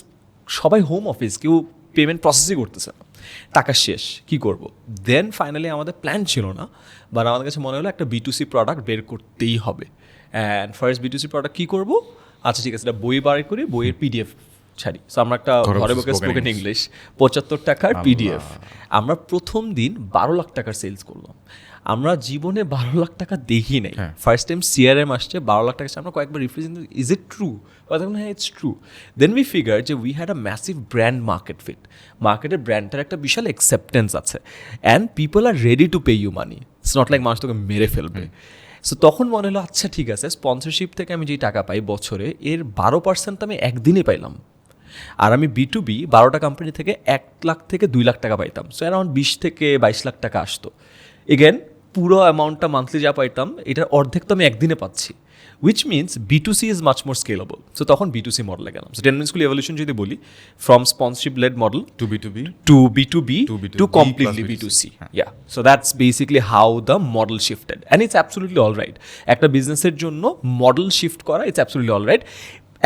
সবাই হোম অফিস, কেউ পেমেন্ট প্রসেসই করতেছে না, টাকা শেষ, কি করব। দেন ফাইনালি আমাদের প্ল্যান ছিল না, বাট আমাদের কাছে মনে হলো একটা B2C প্রোডাক্ট বের করতেই হবে। অ্যান্ড ফার্স্ট B2C প্রোডাক্ট কী করবো, আচ্ছা ঠিক আছে এটা বই বার করি, বইয়ের PDF ছাড়ি। সো আমরা একটা ঘরে বসে স্পোকেন ইংলিশ 75 টাকার PDF, আমরা প্রথম দিন 12 লাখ টাকার সেলস করলাম। আমরা জীবনে 12 লাখ টাকা দেখি নাই। ফার্স্ট টাইম CRM আসছে, 12 লাখ টাকা আমরা কয়েকবার রিফ্রেজ, ইজ ইট ট্রু? হ্যাঁ it's true. Then we figure যে we had a massive brand market fit, মার্কেটের ব্র্যান্ডটার একটা বিশাল অ্যাকসেপ্টেন্স আছে, and people are ready to pay you money, it's not like মানুষ তোকে মেরে ফেলবে। সো তখন মনে হলো আচ্ছা ঠিক আছে, স্পন্সরশিপ থেকে আমি যেই টাকা পাই বছরে, এর 12% আমি একদিনে পাইলাম। আর আমি B2B 12টা কোম্পানি থেকে 1 লাখ থেকে 2 লাখ টাকা পাইতাম। সো অ্যারাউন্ড 20 থেকে 22 লাখ টাকা আসতো। এগেন পুরো অ্যামাউন্টটা মান্থলি যা পাইতাম এটার অর্ধেক তো আমি একদিনে পাচ্ছি, which means B2C is much more scalable. So তখন B2C মডেলে গেলাম। সো 10 মিনিট স্কুল এভলিউশন যদি বলি, from sponsorship led model to B2B to B2B to completely plus B2C. Yeah. So that's basically how the model shifted. And it's absolutely all right. একটা বিজনেসের জন্য model shift করা, it's absolutely all right.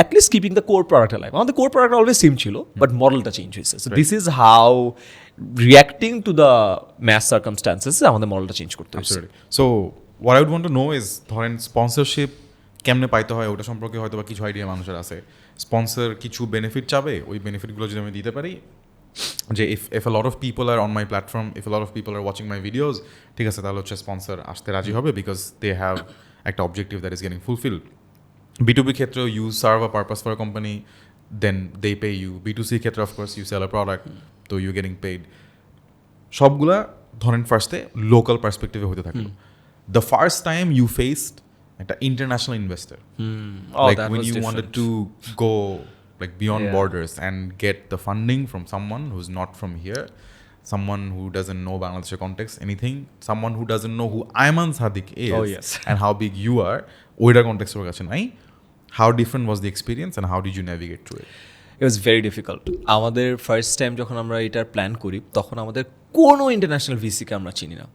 At least keeping the core product alive. আমাদের core product always same ছিল, but মডেলটা change হয়েছে। So this is how reacting to the mass circumstances আমাদের মডেলটা চেঞ্জ করতে হয়েছে। So what I would want to know is ধরেন sponsorship কেমনে পাইতে হয় ওটা সম্পর্কে হয়তো বা কিছু আইডিয়া মানুষের আছে। স্পন্সর কিছু বেনিফিট চাবে, ওই বেনিফিটগুলো যদি আমি দিতে পারি, যে if a lot of people are on my platform, if a lot of people are watching my videos, ঠিক আছে তাহলে হচ্ছে স্পন্সর আসতে রাজি হবে, বিকজ দে হ্যাভ একটা objective that is getting fulfilled. B2B ক্ষেত্রেও you serve a purpose for a company, then they pay you. B2C ক্ষেত্রে of course you sell a product, so you're getting paid. সবগুলা ধরেন ফার্স্টে local পার্সপেক্টিভে হতে থাকলো। The first time you faced একটা international investor, like when you wanted to go like beyond borders and get the funding from someone who's not from here, someone who doesn't know Bangladesh context, anything, someone who doesn't know who Ayman Saddiq is and how big you are, ওইটার context ওর কাছে নাই। How different was the experience and how did you navigate through it? It was very difficult. আমাদের first time যখন আমরা এটার plan করি তখন আমাদের কোনো ইন্টারন্যাশনাল ভিসিকে আমরা চিনি না।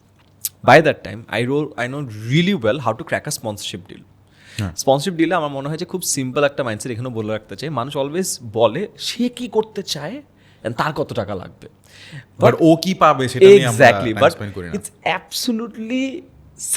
By that time I know really well how to crack a sponsorship deal. Sponsorship ডিলে আমার মনে হয় যে খুব সিম্পল একটা মাইন্ডসেট এখানেও বলে রাখতে চাই। মানুষ অলওয়েজ বলে সে কি করতে চায় and তার কত টাকা লাগবে, বাট ও কি পাবে সেটা নিয়ে আমরা এক্স্যাক্টলি, বাট এক্সপ্লেইন করি না। It's absolutely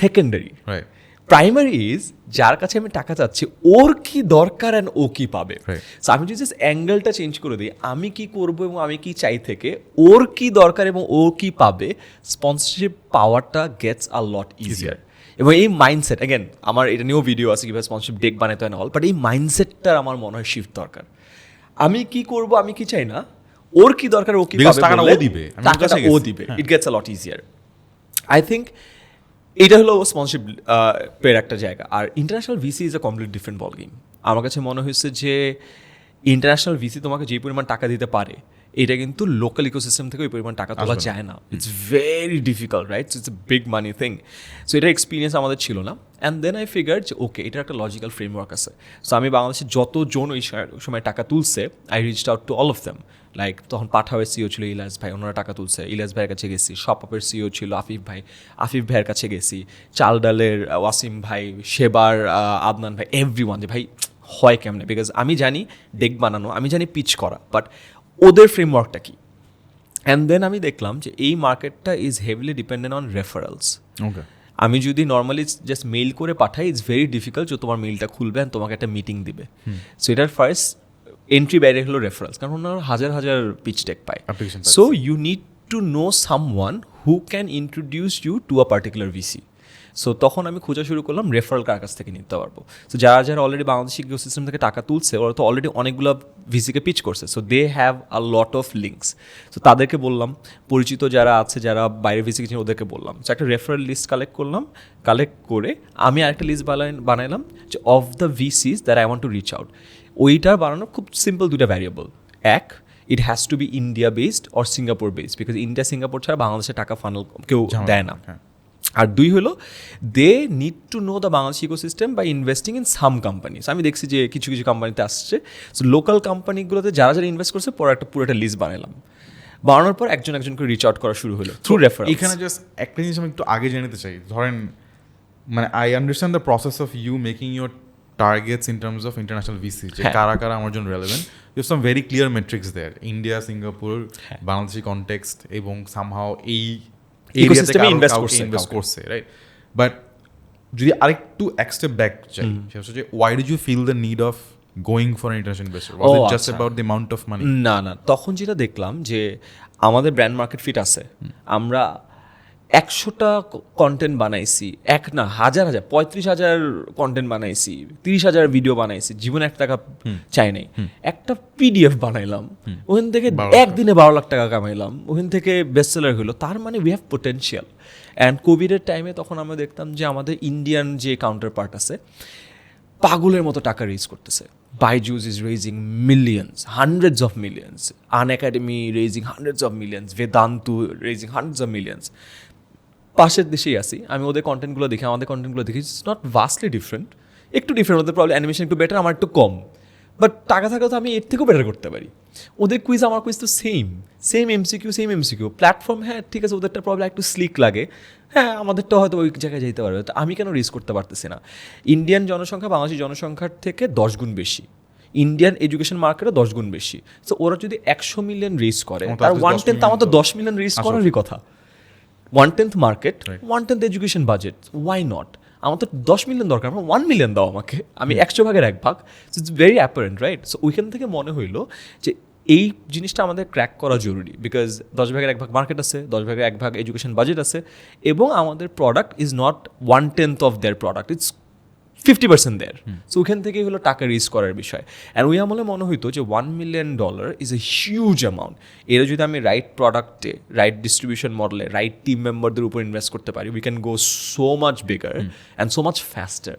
secondary. Right. Primary is যার কাছে আমি টাকা চাচ্ছি ওর কি দরকার অ্যান্ড ও কি পাবে। Right. সো আমি যদি জাস্ট অ্যাঙ্গেলটা চেঞ্জ করে দিই, আমি কি করব এবং আমি কি চাই থেকে ওর কি দরকার এবং ও কি পাবে, স্পন্সরশিপ পাওয়ারটা গেটস আ লট ইজিয়ার। এবং এই মাইন্ডসেট, অ্যাগেন আমার এটা নিয়েও ভিডিও আছে কীভাবে স্পন্সরশিপ ডেক বানাতে হয় না অল, বাট এই মাইন্ডসেটটার আমার মনে হয় শিফট দরকার। আমি কি করব, আমি কি চাই না, ওর কি দরকার, ও কি Because পাবে, টাকাটা বললে ও দিবে, আমি ওর টাকাটা কাছে ও গেছি। দিবে, হ্যাঁ। It gets a lot easier. I think এটা হলো স্পন্সরশিপ পের একটা জায়গা। আর international VC is a complete different ball game. আমার কাছে মনে হয়েছে যে ইন্টারন্যাশনাল ভিসি তোমাকে যে পরিমাণ টাকা দিতে পারে, এটা কিন্তু লোকাল ইকোসিস্টেম থেকে ওই পরিমাণ টাকা তোলা যায় না। It's very difficult, right? It's a big money thing. So এটা এক্সপিরিয়েন্স আমাদের ছিল না। অ্যান্ড দেন আই ফিগার যে ওকে, এটার একটা লজিক্যাল ফ্রেমওয়ার্ক আছে। সো আমি বাংলাদেশে যতজন ওই সময় টাকা তুলছে, I reached out to all of them. Like তখন পাঠাওয়ের সিও ছিল ইলিয়াস ভাই, ওনারা টাকা তুলছে, ইলিয়াস ভাইয়ের কাছে গেছি। শপআপের সিও ছিল আফিফ ভাই, আফিফ ভাইয়ের কাছে গেছি। চাল ডালের ওয়াসিম ভাই, সেবার আদনান ভাই, এভরিওয়ান, যে ভাই হয় কেমনে, বিকজ আমি জানি ডেক বানানো, আমি জানি পিচ করা, বাট ওদের ফ্রেমওয়ার্কটা কি। অ্যান্ড দেন আমি দেখলাম যে এই মার্কেটটা is heavily dependent on referrals. Okay, আমি যদি নর্মালি জাস্ট মেইল করে পাঠাই, ইটস ভেরি ডিফিকাল্ট যে তোমার মেইলটা খুলবে অ্যান্ড তোমাকে একটা মিটিং দিবে। সো এটার ফার্স্ট এন্ট্রি ব্যারিয়ার হলো রেফারেলস, কারণ ওনারা হাজার হাজার পিচ টেক পায়। Application so you need to know someone who can introduce you to a particular VC. So তখন আমি খোঁজা শুরু করলাম রেফারেল কার কাছ থেকে নিতে পারবো। সো যারা যারা অলরেডি বাংলাদেশ ইকোসিস্টেম থেকে টাকা তুলছে, ওরা তো অলরেডি অনেকগুলো ভিসিকে পিচ করছে। So they have a lot of links. So তাদেরকে বললাম, পরিচিত যারা আছে, যারা বাইরের ভিসি কিনে, ওদেরকে বললাম। সো একটা রেফারেল লিস্ট কালেক্ট করলাম। কালেক্ট করে আমি আরেকটা লিস্ট বানাইলাম যে of the VCs that I want to reach out. ওইটার বানানো খুব সিম্পল দুটা ভ্যারিয়েবল। এক, it has to be India based or Singapore based, because India Singapore ছাড়া বাংলাদেশে টাকা ফানাল কেউ দেয় না। আর দুই হলো, they need to know the Bangladesh ecosystem by investing in some companies. আমি দেখছি যে কিছু কিছু কোম্পানিতে আসছে। সো লোকাল কোম্পানিগুলোতে যারা যারা ইনভেস্ট করছে, পরে একটা পুরো একটা লিস্ট বানালাম। বানানোর পর একজন একজন করে রিচ আউট করা শুরু হলো থ্রু রেফারেন্স। এখানে জাস্ট একটা জিনিস আমি একটু আগে জেনে নিতে চাই। ধরেন, মানে I understand the process of you making your targets in terms of international VC, যে কারা কারা আমার জন্য relevant. You some very clear metrics there, India, Singapore, Bangladeshi context, এবং সামহাও এই ইকোসিস্টেমে ইনভেস্ট করছে, রাইট? বাট যদি আরেকটু এক স্টেপ ব্যাক যাই, সেটা হচ্ছে যে why did you feel the need of going for international investor? Was it just about the amount of money? না না, তখন যেটা দেখলাম যে আমাদের ব্র্যান্ড মার্কেট ফিট আছে। আমরা 100টা কন্টেন্ট বানাইছি, এক না হাজার হাজার, 35,000 কন্টেন্ট বানাইছি, 30,000 ভিডিও বানাইছি, জীবনে 1 টাকা চাই নাই। একটা পিডিএফ বানাইলাম, ওখান থেকে একদিনে 12 লাখ টাকা কামাইলাম, ওখান থেকে বেস্টসেলার হলো। তার মানে উই হ্যাভ পোটেনশিয়াল। অ্যান্ড কোভিডের টাইমে তখন আমরা দেখতাম যে আমাদের ইন্ডিয়ান যে কাউন্টার পার্ট আছে, পাগলের মতো টাকা রেজ করতেছে। Byju's is raising millions, hundreds of millions, Unacademy raising hundreds of millions, Vedantu raising hundreds of millions. পাশের দেশেই আসি, আমি ওদের কন্টেন্টগুলো দেখি, আমাদের কন্টেন্টগুলো দেখি, ইটস নট ভাস্টলি ডিফারেন্ট। একটু ডিফারেন্ট, ওদের প্রবলেম অ্যানিমেশন একটু বেটার, আমার একটু কম, বাট টাকা থাকলে তো আমি এর থেকেও বেটার করতে পারি। ওদের কুইজ আমার কুইজ তো সেম এমসিকিউ প্ল্যাটফর্ম। হ্যাঁ ঠিক আছে, ওদেরটা প্রবলেম একটু স্লিক লাগে, হ্যাঁ আমাদেরটা হয়তো ওই জায়গায় যেতে পারবে, তো আমি কেন রিস্ক করতে পারতেছি না? ইন্ডিয়ান জনসংখ্যা বাংলাদেশি জনসংখ্যার থেকে 10 গুণ বেশি, ইন্ডিয়ান এডুকেশন মার্কেটে 10 গুণ বেশি। সো ওরা যদি 100 মিলিয়ন রিচ করে, তার 1/10 আমার তো 10 মিলিয়ন রিচ করারই কথা। 1/10 market, 1/10 education budget, why not? আমার তো 10 মিলিয়ন দরকার, আমার 1 মিলিয়ন দাও আমাকে, আমি 100 ভাগের 1 ভাগ। So it's very apparent, right? So ওইখান থেকে মনে হইলো যে এই জিনিসটা আমাদের ক্র্যাক করা জরুরি, বিকজ 10 ভাগের 1 ভাগ মার্কেট আছে, 10 ভাগের 1 ভাগ এডুকেশন বাজেট আছে, এবং আমাদের product is not 1/10 of their product, it's 50% there. So ওইখান থেকেই হলো টাকা রিচ করার বিষয়। অ্যান্ড ওই আমলে মনে হইতো যে $1 million is a huge amount. এরা যদি আমি রাইট প্রোডাক্টে, রাইট ডিস্ট্রিবিউশন মডেলে, রাইট টিম মেম্বারদের উপর ইনভেস্ট করতে পারি, we can go so much bigger and so much faster,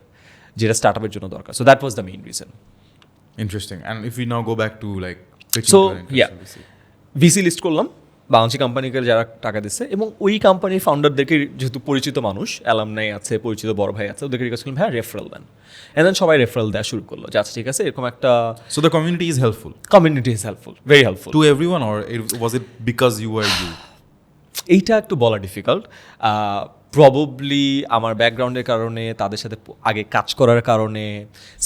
যেটা স্টার্ট আপের জন্য দরকার। So that was the main reason. Interesting. And if you now go back to like, so yeah, VC list করলাম, বাংলাদেশি কোম্পানিকে যারা টাকা দিচ্ছে, এবং ওই কোম্পানির ফাউন্ডারদেরকে, যেহেতু পরিচিত মানুষ, অ্যালামনাই আছে, পরিচিত বড় ভাই আছে, ওদেরকে রিকোয়েস্ট করলাম হ্যাঁ রেফারেল দেন। এন্ড দেন সবাই রেফারেল দেওয়া শুরু করলো, যে আচ্ছা ঠিক আছে, এরকম একটা so the community is helpful. Community is helpful, very helpful to everyone, or was it because you are you? এইটা একটু বলা ডিফিকাল্ট। প্রবাবলি আমার ব্যাকগ্রাউন্ডের কারণে, তাদের সাথে আগে কাজ করার কারণে,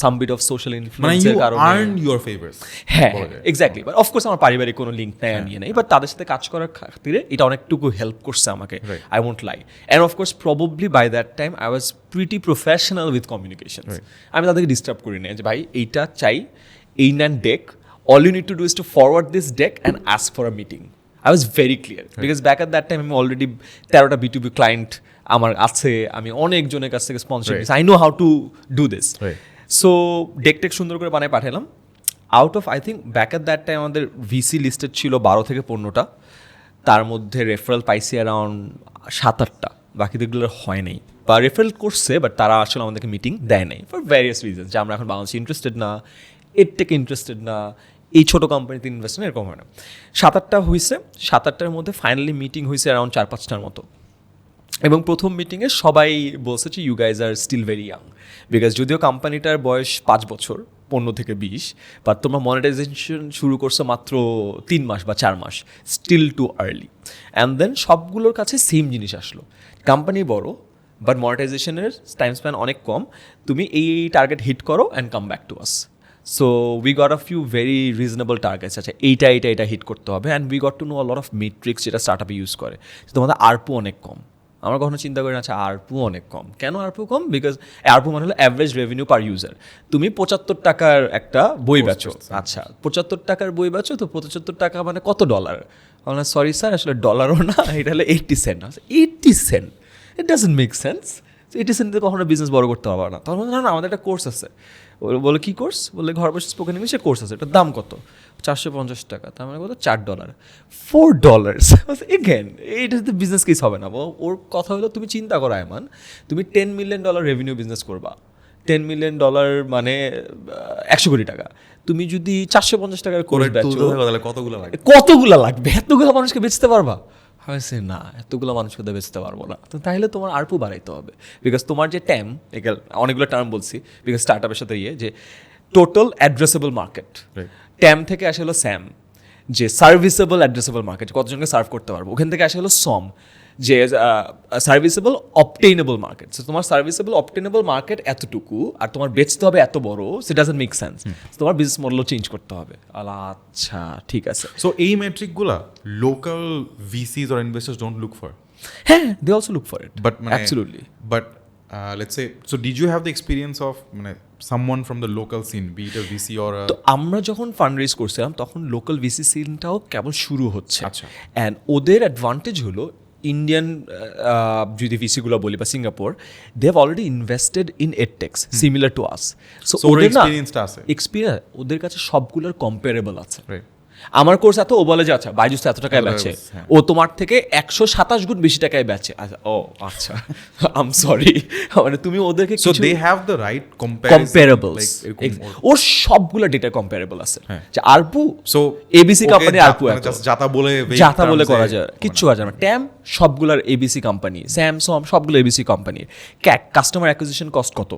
সাম বিট অফ সোশ্যাল মানে ইনফ্লুয়েন্সের ইউ কারণে। Earn your favours. হ্যাঁ এক্স্যাক্টলি, বাট অফকোর্স আমার পারিবারিক কোনো লিঙ্ক নেই নিয়ে নেই, বাট তাদের সাথে কাজ করার খাতিরে এটা অনেকটুকু হেল্প করছে আমাকে, I won't lie. And of course probably by that time I was pretty professional with communication. আমি তাদেরকে ডিস্টার্ব করি না যে ভাই এইটা চাই, এই নেন deck, all you need to do is to forward this deck and ask for a meeting. I was very clear because back at that time আমি অলরেডি 13টা B2B ক্লায়েন্ট আমার আছে, আমি অনেকজনের কাছ থেকে স্পন্সরশিপ নিয়েছি, I know how to do this. So deck সুন্দর করে বানায় পাঠালাম। Out of I think back at that time আমাদের ভিসি লিস্টেড ছিল 12 থেকে 15টা, তার মধ্যে রেফারেল পাইছি অ্যারাউন্ড 7-8টা, বাকিদেরগুলো হয় নাই বা রেফারেল করছে বাট তারা আসলে আমাদেরকে মিটিং দেয় নাই ফর ভ্যারিয়াস রিজনস, যে আমরা এখন বাংলাদেশে ইন্টারেস্টেড না, এর থেকে ইন্টারেস্টেড না, এই ছোটো কোম্পানিতে ইনভেস্ট না, এরকম হয় না। 7-8টা হয়েছে, 7-8টার মধ্যে ফাইনালি মিটিং হয়েছে অ্যারাউন্ড 4-5টার মতো। এবং প্রথম মিটিংয়ে সবাই বলছে যে you guys are still very young, because যদিও কোম্পানিটার বয়স 5 বছর, 15 থেকে 20, বাট তোমরা মনিটাইজেশন শুরু করছো মাত্র 3 মাস বা 4 মাস, still too early. And then সবগুলোর কাছে সেম জিনিস আসলো, কোম্পানি বড় বাট মনিটাইজেশনের টাইম স্প্যান অনেক কম, তুমি এই টার্গেট হিট করো and come back to us. So we got a few very reasonable targets, আচ্ছা এইটা হিট করতে হবে, and we got to know a lot of metrics যেটা স্টার্ট আপে ইউজ করে। তোমাদের আরপু অনেক কম। আমরা কখনো চিন্তা করি না আচ্ছা আরপু অনেক কম, কেন আরপু কম? বিকজ আরপু মানে হলো অ্যাভারেজ রেভিনিউ পার ইউজার। তুমি 75 টাকার একটা বই বেচো, আচ্ছা 75 টাকার বই বেচো, তো 75 টাকা মানে কত ডলার? আমরা সরি স্যার আসলে ডলারও না, এটা হলো 80 cent. 80 cent, it doesn't make sense. 80 সেন্টে কখনো বিজনেস বড় করতে পারবে না। তখন না আমাদের একটা কোর্স আছে, বলে কী কোর্স? বলে ঘর বসে স্পোকেন ইংলিশে কোর্স আছে, এটার দাম কত? 450 টাকা, তার মানে কত? $4, $4 এগেন এইটা তো বিজনেস কেস হবে না। ওর কথা হলো তুমি চিন্তা করো আয়মান, তুমি $10 মিলিয়ন রেভিনিউ বিজনেস করবা, $10 মিলিয়ন মানে 100 কোটি টাকা। তুমি যদি 450 টাকার কোর্স বেচো, কতগুলো লাগবে? এতগুলো মানুষকে বেচতে পারবা? হয়েছে না, এতগুলো মানুষকে তো বেচতে পারবো না। তো তাহলে তোমার আরপু বাড়াইতে হবে, বিকজ তোমার যে ট্যাম, অনেকগুলো টার্ম বলছি বিকজ স্টার্ট আপের সাথে যে টোটাল অ্যাড্রেসেবল মার্কেট, ট্যাম থেকে আসে হলো স্যাম, যে সার্ভিসেবল অ্যাড্রেসেবল মার্কেট, কতজনকে সার্ভ করতে পারবো, ওখান থেকে আসে হলো সম, যে সার্ভিসেবল অবটেইনেবল মার্কেট। সো তোমার সার্ভিসেবল অবটেইনেবল মার্কেট এতটুকু, আর তোমার বেচতে হবে এত বড়, সেটা ডাজন্ট মেক সেন্স। তোমার বিজনেস মডেলও চেঞ্জ করতে হবে। আচ্ছা ঠিক আছে। সো এই মেট্রিকগুলা local VCs or investors don't look for. হ্যাঁ, they also look for it, but absolutely. But let's say, so did you have the experience of someone from the local scene, be it a VC or a... তো আমরা যখন fund raise করছিলাম তখন local VC সিনটাও কেবল শুরু হচ্ছে। আচ্ছা। And ওদের advantage হলো, ইন্ডিয়ান যদি ভিসিগুলো বলি বা Singapore, they have already invested in edtechs similar to us. So ওদের এক্সপিরিয়েন্সটা আছে, এক্সপিরিয়েন্স ওদের কাছে সবগুলোর কম্পারেবল আছে। আমার কোর্স এত, ও বলে যে আচ্ছা বাইজুস এত টাকায় বেচে, ও তোমার থেকে 127 গুণ বেশি টাকায় বেচে। আচ্ছা ও আচ্ছা, আই এম সরি, মানে তুমি ওদেরকে so they have the right comparables, ওর সবগুলো ডেটা কম্পারেবল আছে। যে ARPU, so ABC company ARPU এত যাতা বলে করা যায়, কিচ্ছু করা যায় না। ট্যাম সবগুলার এবিসি কোম্পানি, স্যামসং সবগুলো ABC company. CAC customer acquisition cost কত?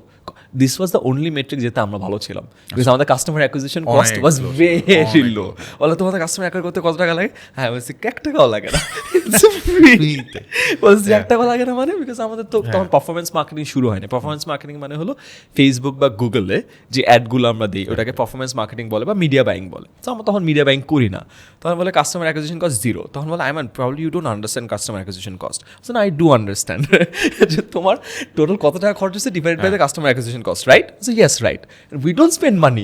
This was the only metric যেটা আমরা ভালো ছিলাম, বিকজ আমাদের customer acquisition cost was very low. বলে তোমাদের কাস্টমার অ্যাকুয়ার করতে কত টাকা লাগে? হ্যাঁ বলছি 1 টাকাও লাগে না, বলছি 1 টাকাও লাগে না, মানে বিকজ আমাদের তো তখন পারফরমেন্স মার্কেটিং শুরু হয়নি। পারফরমেন্স মার্কেটিং মানে হলো ফেসবুক বা গুগলে যে অ্যাডগুলো আমরা দিই ওটাকে পারফরমেন্স মার্কেটিং বলে বা মিডিয়া বাইং বলে। তো আমরা তখন মিডিয়া বাইং করি না। তখন বলে কাস্টমার অ্যাকুইজিশন কস্ট 0। তখন বলে Ayman probably you don't understand customer acquisition cost. So I do understand যে তোমার টোটাল কত টাকা খরচ হচ্ছে divide by the customer acquisition cost, right? So yes right, we don't spend money,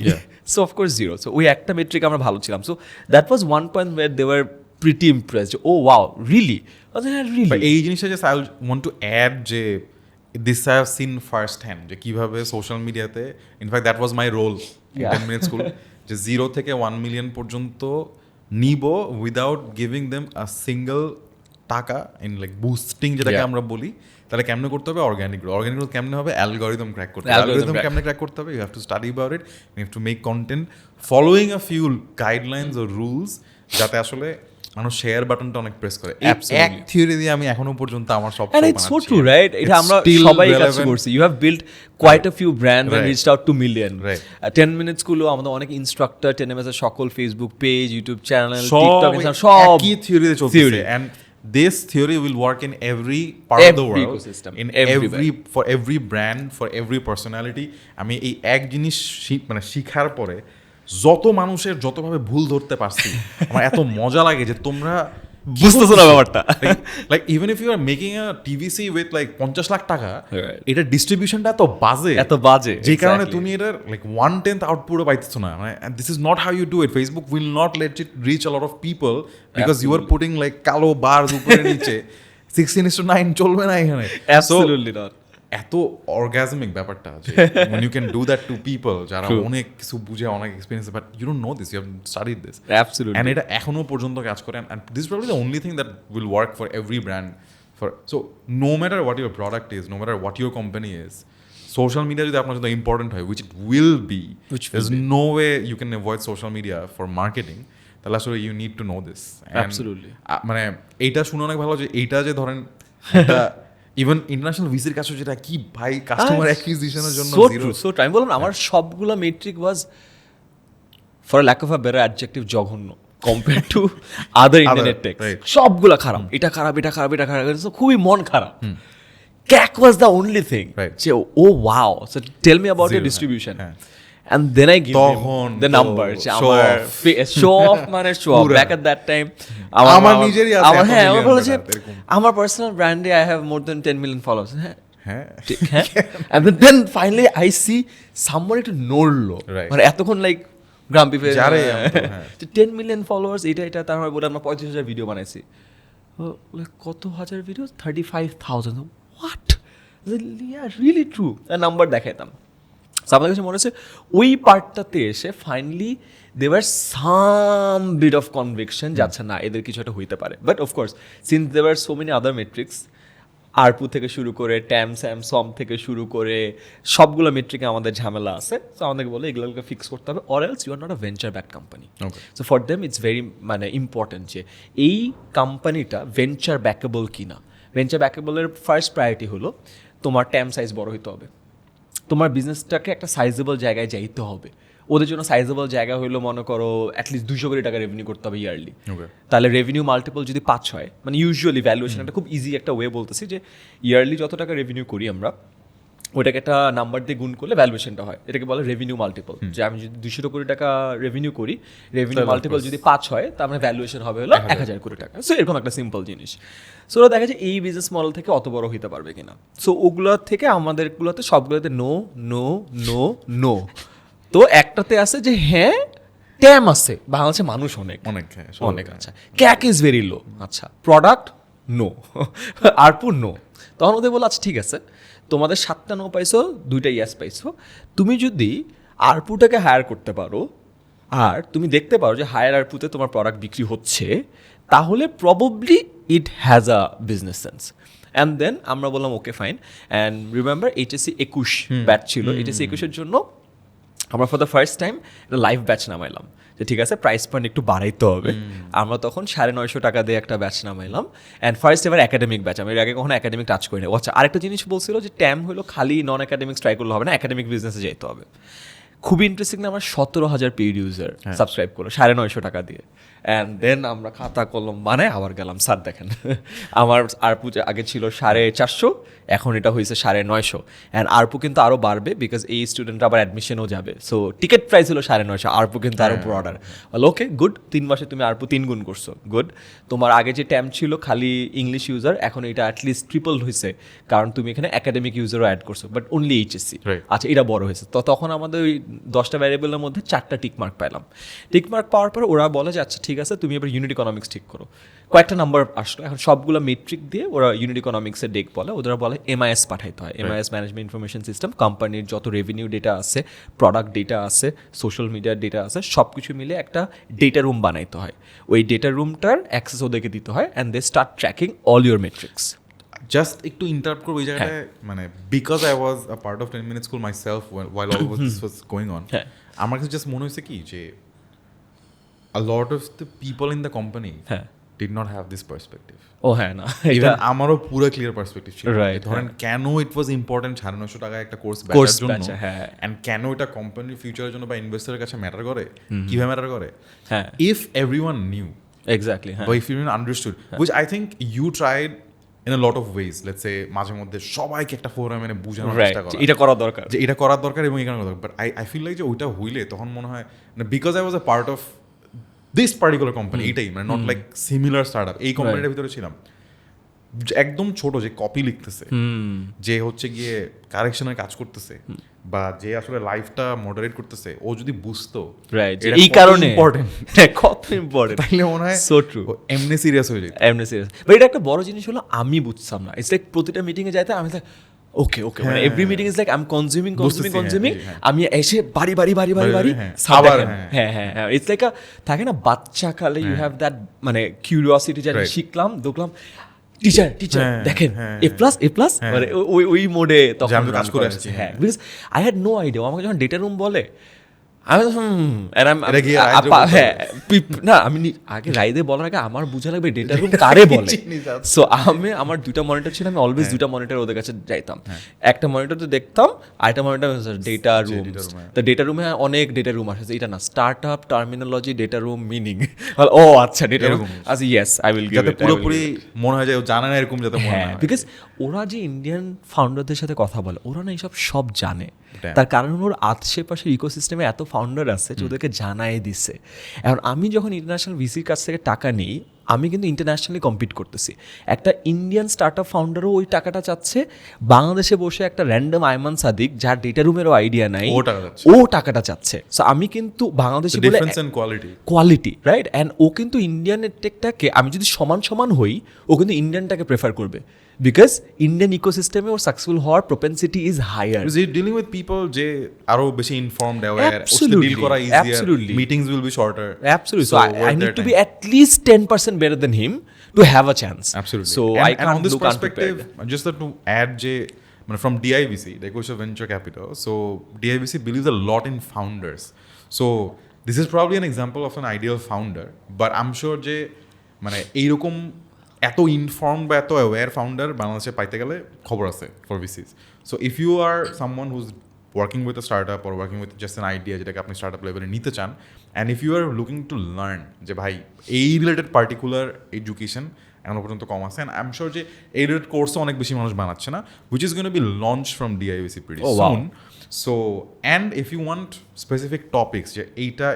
so of course 0। সো ওই একটা মেট্রিক আমরা ভালো ছিলাম। So that was one point where they were pretty impressed, oh wow really. এই জিনিসটা যে আই ওয়ান্ট টু অ্যাড যে this I have seen first hand, যে কীভাবে সোশ্যাল মিডিয়াতে, in fact that was my role in 10 minute school, যে 0 থেকে 1 million পর্যন্ত নিব without giving them a single taka in like boosting, যেটাকে আমরা বলি। তাহলে কেমনে করতে হবে? অর্গানিক গ্রোথ কেমনে হবে? অ্যালগরিদম ক্র্যাক করতে হবে। অ্যালগরিদম কেমনে ক্র্যাক করতে হবে? You have to study about it, you have to make content following a few guidelines or rules, যাতে আসলে মানুষ শেয়ার বাটনটা অনেক প্রেস করে। এক থিওরি দিয়ে আমি এখনো পর্যন্ত আমার সব and it's so true, right? এটা আমরা সবাই কাজ করছি। You have built quite a few brands and reached out to million. 10 minutes গুলো আমাদের অনেক ইনস্ট্রাক্টর, 10ms এর সকল Facebook page, YouTube channel, TikTok, সব কি থিওরিতে চলছে। And this theory will work in every part of the Every world, ecosystem, in everywhere. for every brand, for every personality. আমি এই এক জিনিস মানে শিখার পরে যত মানুষের যতভাবে ভুল ধরতে পারছি আমার এত মজা লাগে যে তোমরা বুঝতেছো না ব্যাপারটা। Like even if you are making a TVC with like 50 lakh taka, Right. এটা ডিস্ট্রিবিউশনটা এত বাজে, এত বাজে, যে কারণে exactly. তুমি এটার লাইক 1/10 আউটপুটও পাইতেছো না। মানে this is not how you do it. Facebook will not let it reach a lot of people because you are putting like কালো বারস উপরে নিচে 16:9 চলবে না এখানে। Absolutely not. এত অর্গাজমিক ব্যাপারটা যে when you can do that to people যারা অনেক কিছু বুঝে, অনেক experience, but you don't know this, you have studied this. Absolutely. And এটা এখনো পর্যন্ত কাজ করে, and this is probably the only thing that will work for every brand. So no matter what your product is, no matter what your company is, social media যদি আপনার জন্য important হয়, which it will be, Which will there's no way you can avoid social media for marketing, তাহলে আসলে you need to know this. And, Absolutely. মানে এইটা শুনে অনেক ভালো যে এইটা যে ধরেন ইভেন ইন্টারন্যাশনাল ভিসির কাছে যেটা কি ভাই কাস্টমার অ্যাকুইজিশনের জন্য জিরো। সো আমি বললাম আমার সবগুলো metric was for lack of a better adjective জঘন্য compare to other internet tech. right. সবগুলো খারাপ, এটা খারাপ, এটা খারাপ, এটা খারাপ, so খুবই মন খারাপ। CAC was the only thing Right. যে ও wow, so tell me about Zero, your distribution হ্যাঁ। and then I give তখন the তো number যে show আমার off. show off মানে show off পুরা। back at that time আমার নিজেরই আছে আমার এত হ্যাঁ আমার million বলেছে টাকা, এরকম। আমার পার্সোনাল ব্র্যান্ডে I have more than 10 million followers। হ্যাঁ হ্যাঁ ঠিক, হ্যাঁ and then finally I see someone একটু নড়লো, Right. মানে এতক্ষণ লাইক গ্রাম পিপে যারে হ্যাঁ। 10 million followers, এটা তারপর বলে আমরা 35,000 ভিডিও বানাইছি। কত হাজার video? 35,000। What? Really true number দেখাইতাম। So আমার কাছে মনে হচ্ছে ওই পার্টটাতে এসে ফাইনালি দেওয়ার সাম বিট অফ কনভিকশন যাচ্ছে না এদের কিছু একটা হইতে পারে। বাট অফকোর্স সিন্স দেওয়ার সো মেনি আদার মেট্রিক্স, আরপু থেকে শুরু করে ট্যাম স্যাম সম থেকে শুরু করে সবগুলো মেট্রিকে আমাদের ঝামেলা আছে। সো আমাদেরকে বলে এগুলোকে ফিক্স করতে হবে, or else you are not a venture back company. Okay. So for them it's very মানে ইম্পর্টেন্ট যে এই কোম্পানিটা ভেঞ্চার ব্যাকেবল কিনা। ভেঞ্চার ব্যাকেবলের ফার্স্ট প্রায়োরিটি হলো তোমার ট্যাম সাইজ বড় হইতে হবে, তোমার বিজনেসটাকে একটা সাইজেবল জায়গায় যাইতে হবে। ওদের জন্য সাইজেবল জায়গা হইলো মনে করো অ্যাটলিস্ট 200 কোটি টাকা রেভিনিউ করতে হবে ইয়ারলি। Okay. তাহলে রেভিনিউ মাল্টিপল যদি 5 হয়, মানে ইউজুয়ালি ভ্যালুয়েশন একটা খুব ইজি একটা ওয়ে বলতেছি যে ইয়ারলি যত টাকা রেভিনিউ করি আমরা ওইটাকে একটা নাম্বার দিয়ে গুণ করলে ভ্যালুয়েশনটা হয়, এটাকে বলে রেভিনিউ মাল্টিপল। যে আমি যদি 200 কোটি টাকা রেভিনিউ করি, রেভিনিউ মাল্টিপল যদি 5 হয় তার মানে ভ্যালুয়েশন হবে হলো 1000 কোটি টাকা। সো এরকম একটা সিম্পল জিনিস। সো ওরা দেখা যায় এই বিজনেস মডেল থেকে অত বড় হইতে পারবে কিনা। সো ওগুলোর থেকে আমাদেরগুলোতে সবগুলোতে নো নো নো নো। তো একটাতে আছে যে হ্যাঁ ট্যাম আছে, বাংলাদেশে মানুষ অনেক অনেক, হ্যাঁ, অনেক। আচ্ছা ক্যাক ইজ ভেরি লো, আচ্ছা প্রোডাক্ট নো, আরপু নো। তখন ওদের বলো আচ্ছা ঠিক আছে তোমাদের 7টা নো পাইছো, 2টা ইয়েস পাইছো, তুমি যদি আরপুটাকে হায়ার করতে পারো আর তুমি দেখতে পারো যে হায়ার আরপুতে তোমার প্রোডাক্ট বিক্রি হচ্ছে, তাহলে probably it has a business sense. And then আমরা বললাম okay fine. And remember HSC 21 batch ছিল, এইচএসসি 21-এর জন্য আমরা ফর দ্য ফার্স্ট টাইম একটা লাইভ ব্যাচ নামাইলাম যে ঠিক আছে প্রাইস পয়েন্ট একটু বাড়াইতে হবে। আমরা তখন 950 টাকা দিয়ে একটা ব্যাচ নামাইলাম, অ্যান্ড ফার্স্ট এবার একাডেমিক ব্যাচ। আমি এর আগে কখনো একাডেমিক টাচ করি না। আচ্ছা আরেকটা জিনিস বলছিল যে ট্যাম হলো খালি নন একাডেমিক্স ট্রাই করলে হবে না, একাডেমিক বিজনেসে যেতে হবে। খুবই ইন্টারেস্টিং না, আমার 17,000 পেইড ইউজার সাবস্ক্রাইব করলো 950 টাকা দিয়ে। অ্যান্ড দেন আমরা খাতা কলম বানায় আবার গেলাম, স্যার দেখেন আমার আরপু আগে ছিল 450, এখন এটা হয়েছে 950। অ্যান্ড আরপু কিন্তু আরও বাড়বে বিকজ এই স্টুডেন্টরা আবার অ্যাডমিশনও যাবে। সো টিকিট প্রাইস হলো 950, আরপু কিন্তু আরও ব্রডার। ওকে গুড, 3 মাসে তুমি আরপু 3 গুণ করছো, গুড। তোমার আগে যে ট্যাম ছিল খালি ইংলিশ ইউজার, এখন এটা অ্যাটলিস্ট ট্রিপল হয়েছে কারণ তুমি এখানে একাডেমিক ইউজারও অ্যাড করছো, বাট অনলি এইচএসসি। Right. আচ্ছা এটা বড় হয়েছে। তো তখন আমাদের ওই 10টা ভ্যারিয়েবলের মধ্যে 4টা টিকমার্ক পাইলাম। টিকমার্ক পাওয়ার পর ওরা বলে যে আচ্ছা ঠিক আছে তুমি এবার ইউনিট ইকোনমিক্স ঠিক করো। কয়েকটা নাম্বার আসলো, এখন সবগুলো মেট্রিক দিয়ে ওরা ইউনিট ইকোনমিক্সের ডেক বলে, ওরা বলে এমআইএস পাঠাইতে হয়। এমআইএস ম্যানেজমেন্ট ইনফরমেশন সিস্টেম, কোম্পানির যত রেভিনিউ ডেটা আছে, প্রোডাক্ট ডেটা আছে, সোশ্যাল মিডিয়ার ডেটা আছে, সব কিছু মিলে একটা ডেটা রুম বানাইতে হয়। ওই ডেটা রুমটার অ্যাক্সেস ওদেরকে দিতে হয়, and they start tracking all your metrics. Just একটু ইন্টারাপ্ট করবো এই জায়গাটায়, মানে because I was a part of 10 minute school myself while all of this was going on, হ্যাঁ। আমার কাছে জাস্ট মনে হয়েছে কি যে a lot of the people in the company হ্যাঁ। did not have this perspective. ও হ্যাঁ না, ইভেন আমারও পুরো ক্লিয়ার পার্সপেক্টিভ ছিল। Right, ধরেন কেন ইট ওয়াজ ইম্পর্টেন্ট 950 টাকা একটা কোর্স Course ব্যাচের জন্য, batch, হ্যাঁ। এন্ড কেন এটা কোম্পানির ফিউচারের জন্য বা ইনভেস্টরের কাছে ম্যাটার করে, কিভাবে ম্যাটার করে। হ্যাঁ। ইফ এভরিওয়ান নিউ এক্স্যাক্টলি হ্যাঁ বা if you understood which I think you tried in a lot of ways let's say মাঝে মধ্যে সবাইকে একটা ফোরাম এনে বোঝানোর রাইট চেষ্টা করা এটা করা দরকার যে এটা করার দরকার এবং এখানে দরকার বাট আই ফিল লাইক যে ওইটা হইলে তখন মনে হয় because I was a part of this particular company এইটাই মানে not like similar start up এই কোম্পানিটার ভিতরে ছিলাম একদম ছোট যে কপি লিখতেছে যে হচ্ছে গিয়ে কারেকশনের কাজ করতেছে বা যে আসলে লাইফটা মডারেট করতেছে ও যদি বুঝতো রাইট এটা এই কত কারণে important, কত ইম্পর্টেন্ট তাইলে মনে হয় সো ট্রু ও এমনি সিরিয়াস হয়ে যেত এমনি সিরিয়াস বাট এটা একটা বড় জিনিস হলো আমি বুঝতাম না ইটস লাইক প্রতিটা মিটিং এ যাইতে আমি ওকে ওকে মানে every meeting is like I am consuming বুঝতেছি, হ্যাঁ। আমি এসে বাড়ি হ্যাঁ। আবার আবার, হ্যাঁ হ্যাঁ হ্যাঁ ইটস লাইক থাকে না বাচ্চা কালে ইউ হ্যাভ দ্যাট মানে কিউরিওসিটি যেটা Right. শিখলাম দেখলাম টিচার হ্যাঁ, দেখেন হ্যাঁ, এ প্লাস মানে ওই মোডে তখন আমি তো কাজ run করে করা আসছি, হয়েছে। হ্যাঁ হ্যাঁ। Because I had no idea আমাকে যখন ডেটা রুম বলে আমি এটা গিয়ে রাইদে বলতে হ্যাঁ না আমি আগে রাইদে বলার আগে আমার বুঝা লাগবে ডেটা রুম কারে বলে চিনি যাচ্ছে। সো আমি আমার দুইটা মনিটর ছিল আমি অলওয়েজ দুইটা মনিটর ওদের কাছে যাইতাম একটা মনিটরতে দেখতাম আর একটা monitor data room data room, হ্যাঁ। তো ডেটা রুমে অনেক ডেটা রুম আসে এটা না startup terminology data room meaning ও আচ্ছা ডেটা রুম এরকম। আচ্ছা ইয়েস আই উইল গিভ যাতে ইট পুরোপুরি মনে হয় যে ও জানে না এরকম যাতে মনে হ্যাঁ হয় বিকজ ওরা যে ইন্ডিয়ান ফাউন্ডারদের সাথে কথা বলে ওরা না এইসব সব জানে Damn. তার কারণ ওর আশেপাশের ইকোসিস্টেমে এত ফাউন্ডার আছে যে ওদেরকে জানাই দিছে এখন আমি যখন ইন্টারন্যাশনাল ভিসির কাছ থেকে টাকা নিই আমি কিন্তু ইন্টারন্যাশনালি কম্পিট করতেছি একটা ইন্ডিয়ান স্টার্ট আপ ফাউন্ডারও ওই টাকাটা চাচ্ছে বাংলাদেশে বসে একটা র্যান্ডম আয়মান সাদিক যার ডেটা রুমেরও আইডিয়া নাই ও টাকা চাচ্ছে। ও টাকাটা চাচ্ছে সো আমি কিন্তু বাংলাদেশে বলে difference in quality quality right and ও কিন্তু ইন্ডিয়ানের টেকটাকে আমি যদি সমান সমান হই ও কিন্তু ইন্ডিয়ানটাকে প্রেফার করবে বিকজ ইন্ডিয়ান ইকোসিস্টেমে ওর সাকসেসফুল হওয়ার propensity is higher dealing with people যে আরো বেশি ইনফর্মড অ্যাওয়্যার Absolutely, ডিল করা easier absolutely. Meetings will be shorter Absolutely. So I need to be at least 10% better than him to have a chance. Absolutely. So and, I and can't on this look perspective, unprepared. just to add, from DIVC, Daikosha Venture Capital. So DIVC believes a lot in founders. So this is probably an example of an ideal founder. But I'm sure যে মানে এইরকম এত inform বা এত aware founder বাংলাদেশে পাইতে গেলে খবর আছে for VCs so if you are someone who's working with a start up or working with just an idea যেটাকে আপনি স্টার্ট আপ লেভেলে নিতে চান and if you are looking to learn যে ভাই এই রিলেটেড পার্টিকুলার এডুকেশন এখনো পর্যন্ত কম আছে অ্যান্ড আই এম শিওর যে এই রিলেটেড কোর্সও অনেক বেশি মানুষ বানাচ্ছে না which is gonna be launch from DIVC pretty soon so and if you want specific topics যে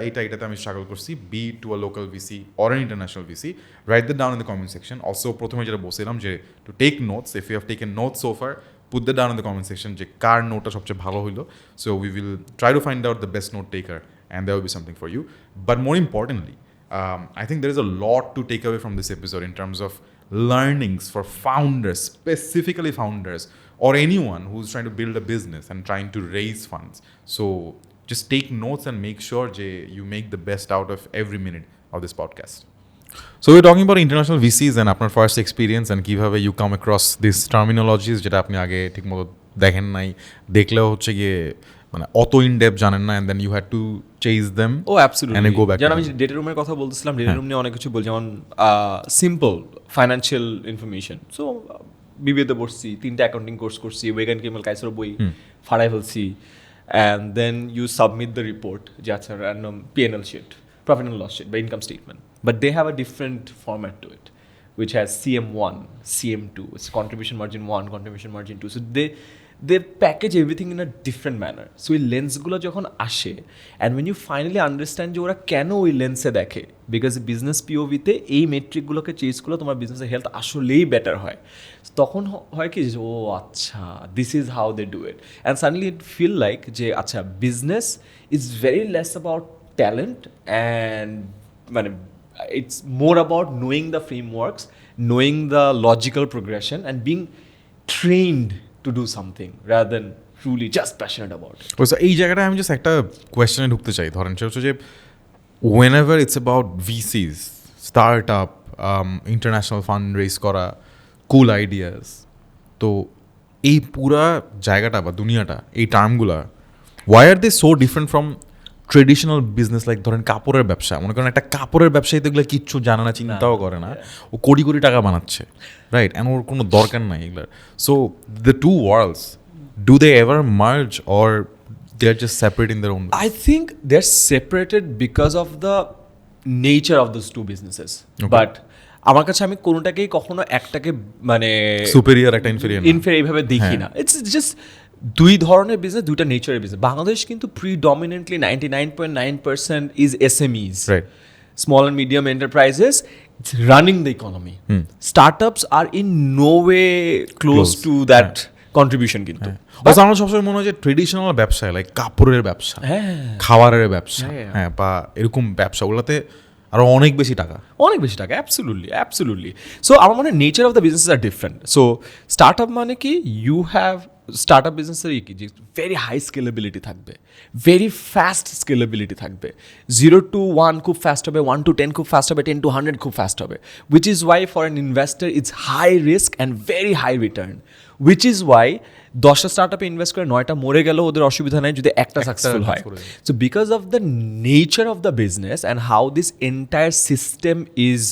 এইটাতে আমি স্ট্রাগল করছি be to a local VC or an international VC right that down in the comment section also প্রথমে যেটা বলছিলাম যে to take notes if you have taken notes so far put that down in the comment section যে কার নোটটা সবচেয়ে ভালো হইলো so we will try to find out the best note taker and there will be something for you but more importantly I think there is a lot to take away from this episode in terms of learnings for founders specifically founders or anyone who's trying to build a business and trying to raise funds so just take notes and make sure you make the best out of every minute of this podcast. So we're talking about international VCs and আপনার first experience and কীভাবে you come across this terminologies যেটা আপনি আগে ঠিকমতো দেখেন নাই দেখলেও হচ্ছে গিয়ে মানে অত ইন ডেপথ জানেন না and then you had to chase them oh absolutely and go back যেমন to আমি them. ডেটা রুমের কথা বলতেছিলাম ডেটা রুম নিয়ে অনেক কিছু বলছি যেমন সিম্পল ফাইন্যান্সিয়াল ইনফরমেশন সো বিবিএতে পড়ছি 3টা অ্যাকাউন্টিং কোর্স করছি ওয়েগান কেমেল কাইসের বই ফাড়াই ফেলছি and then you submit the report যে আচ্ছা random PNL sheet profit and loss sheet বা income statement but they have a different format to it which has CM1, CM2, it's contribution margin 1, contribution margin 2. So they package everything in a different manner. So এই লেন্সগুলো যখন আসে and when you finally understand যে ওরা কেন ওই লেন্সে দেখে because business পিওভিতে এই মেট্রিকগুলোকে change করলে তোমার বিজনেসের হেলথ আসলেই বেটার হয় তখন হয় কি যে ও আচ্ছা this is how they do it and suddenly it feel like যে আচ্ছা business is very less about talent and মানে it's more about knowing the frameworks, knowing the logical progression, and being trained to do something rather than truly just passionate about it. So এই জায়গাটা আমি just একটা কোয়েশ্চেনে ঢুকতে চাই ধরেন সেটা হচ্ছে যে whenever it's about VCs, startup, international fund raise করা, cool ideas, তো এই পুরা জায়গাটা বা দুনিয়াটা এই টার্মগুলা why are they so different from traditional business like ধরেন কাপড়ের ব্যবসা মনে করেন একটা কাপড়ের ব্যবসায়ী তো এগুলো কিচ্ছু জানে না চিন্তাও করে না ও কোটি কোটি টাকা বানাচ্ছে রাইট অ্যান্ড ওর কোনো দরকার নাই এগুলোর so the two worlds do they ever merge or they are just separate in their own I think they're separated because of the nature of those two businesses, but আমার কাছে আমি কোনোটাকেই কখনো একটাকে মানে সুপেরিয়র একটা ইনফেরিয়র ইনফেয়ার এইভাবে দেখি না। ইটস জাস্ট দুই ধরনের বিজনেস, দুইটা নেচারের বিজনেস। বাংলাদেশ কিন্তু predominantly 99.9% is SMEs, right small and medium enterprises. It's running the economy. Startups are in no way close to that contribution কিন্তু। অবশ্য আমার সবসময় মনে হয় যে ট্রেডিশনাল ব্যবসায় লাইক কাপড়ের ব্যবসা, খাবারের ব্যবসা, হ্যাঁ বা এরকম ব্যবসাগুলোতে আরো অনেক বেশি টাকা, অনেক বেশি টাকা। অ্যাবসলুটলি। সো আমার মনে হয় nature of the business are different. So startup মানে কি, ইউ হ্যাভ স্টার্ট আপ বিজনেসের কি যে ভেরি হাই স্কেলেবিলিটি থাকবে, ভেরি ফাস্ট স্কেলেবিলিটি থাকবে। 0 to 1 খুব ফাস্ট হবে, 1 to 10 খুব ফাস্ট হবে, 10 to 100 খুব ফাস্ট হবে। Which is why for an investor it's high risk and very high return. Which is why 10টা স্টার্ট আপে ইনভেস্ট করে 9টা মরে গেলেও ওদের অসুবিধা নেই যদি একটা সাকসেসফুল হয়। So because of the nature of the business and how this entire system is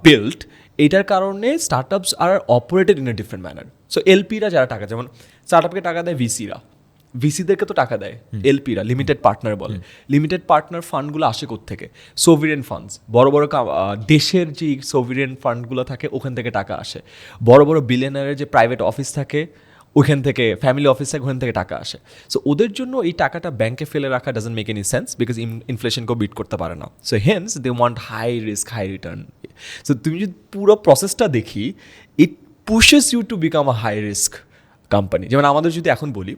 built, এটার কারণে startups are operated in a different manner. So এলপিরা যারা টাকা, যেমন স্টার্টআপকে টাকা দেয় ভিসিরা, ভিসিদেরকে তো টাকা দেয় এলপিরা, লিমিটেড পার্টনার বলে। লিমিটেড পার্টনার ফান্ডগুলো আসে কোত্থেকে? সোভিরেন ফান্ডস, বড় বড় দেশের যে সোভিরেন ফান্ডগুলো থাকে ওখান থেকে টাকা আসে। বড় বড় বিলিয়নারের যে প্রাইভেট অফিস থাকে ওখান থেকে, ফ্যামিলি অফিস থাকে ওখান থেকে টাকা আসে। সো ওদের জন্য এই টাকাটা ব্যাংকে ফেলে রাখা doesn't make any sense, because ইনফ্লেশনকেও বিট করতে পারে না। So hence they want high risk high return. So তুমি যদি পুরো প্রসেসটা দেখি, it pushes you to become a high risk company. যেমন আমাদের যদি এখন বলি,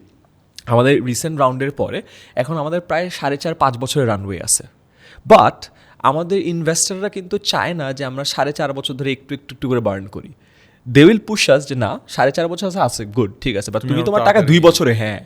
আমাদের রিসেন্ট রাউন্ডের পরে এখন আমাদের প্রায় 4.5-5 বছরের রানওয়ে আছে, বাট আমাদের ইনভেস্টাররা কিন্তু চায় না যে আমরা 4.5 বছর ধরে একটু একটু একটু করে বার্ন করি। দে উইল পুশ আস যে না 4.5 বছর আছে গুড, ঠিক আছে, বাট তুমি তোমার টাকা 2 বছরে, হ্যাঁ।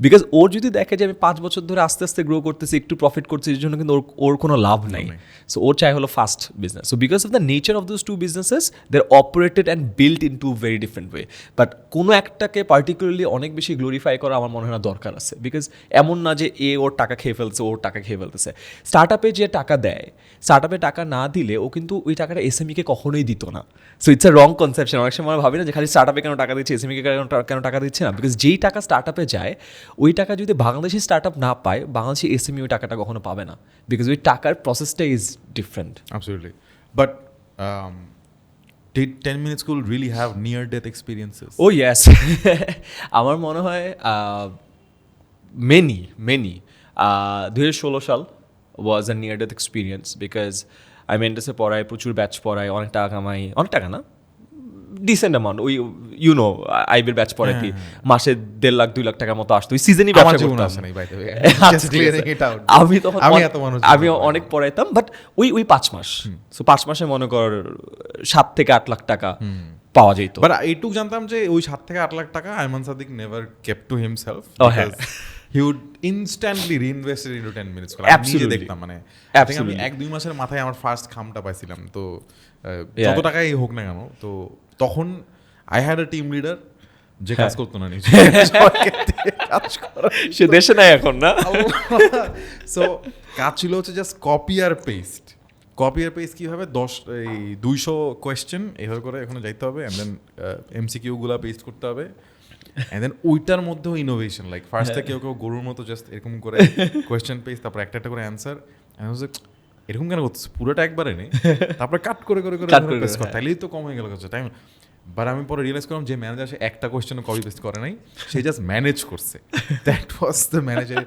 বিকজ ওর যদি দেখে যে আমি 5 বছর ধরে আস্তে আস্তে গ্রো করতেছি, একটু প্রফিট করছি, এর জন্য কিন্তু ওর কোনো লাভ নাই। সো ওর চাই হলো fast business. So because of the nature of those two businesses they are operated and built in to very different way. But কোনো একটাকে পার্টিকুলারলি অনেক বেশি গ্লোরিফাই করা আমার মনে হয় না দরকার আছে। বিকজ এমন না যে ওর টাকা খেয়ে ফেলছে, ওর টাকা খেয়ে ফেলতেছে। স্টার্ট আপে যে টাকা দেয়, স্টার্ট আপে টাকা না দিলে ও কিন্তু ওই টাকাটা এসএমইকে কখনোই দিত না। So it's a wrong conception. অনেক সময় ভাবি না যে খালি স্টার্ট আপে কেন টাকা দিচ্ছে, এসএমইকে কেন টাকা দিচ্ছে না। বিকজ যেই টাকা স্টার্ট আপে যায়, ওই টাকা যদি বাংলাদেশি স্টার্ট আপ না পায়, বাংলাদেশি এসএমই ওই টাকাটা কখনো পাবে না। বিকজ ওই টাকার প্রসেসটা is different. Absolutely. But did 10 minutes school really have near-death experiences? ও ইয়েস, আমার মনে হয় মেনি 2016 সাল was a near death experience. Because আমি মেন্টাসে পড়াই, প্রচুর ব্যাচ পড়াই, অনেক টাকা কামাই, অনেক টাকা না, ডিসেন্ট অ্যামাউন্ট। ওই ইউনো আইবির ব্যাচ পড়ে কি মাসে 1.5 লাখ 2 লাখ টাকার মতো আসতো। ওই সিজনই ব্যবসা করতাম। আমি তখন আমি অনেক পড়াইতাম, বাট ওই 5 মাস। সো 5 মাসে মনে কর 7 থেকে 8 লাখ টাকা পাওয়া যেত। বাট এইটুকু জানতাম যে ওই 7 থেকে 8 লাখ টাকা Ayman Sadik never kept to himself. He would instantly reinvest it into 10 minutes. Absolutely. আমি দেখতাম মানে আমি 1-2 মাসের মাথায় আমার ফার্স্ট খামটা পাইছিলাম। তো যত টাকাই হোক না কেন, তো তখন I had a team leader যে কাজ করতো না নিজে, সে দেশে নাই এখন না। সো কাজ ছিল হচ্ছে জাস্ট কপি আর পেস্ট কীভাবে 200 কোয়েশ্চেন এইভাবে করে এখানে যাইতে হবে, অ্যান্ড দেন এমসিকিউগুলো পেস্ট করতে হবে, অ্যান্ড দেন ওইটার মধ্যেও ইনোভেশন, লাইক ফার্স্টে কেউ গরুর মতো জাস্ট এরকম করে কোয়েশ্চেন পেজ, তারপর একটা করে অ্যান্সার, এরকম কেন করতেছে, পুরোটা একবারে নেই, তারপরে কাট করে পেস্ট কর, তাইলেই তো কম হয়ে গেল টাইম। বাট আমি পরে রিয়েলাইজ করলাম যে ম্যানেজার সে একটা কোয়েশ্চেনও কপি পেস্ট করে নাই, সে জাস্ট ম্যানেজ করছে, that was the manager.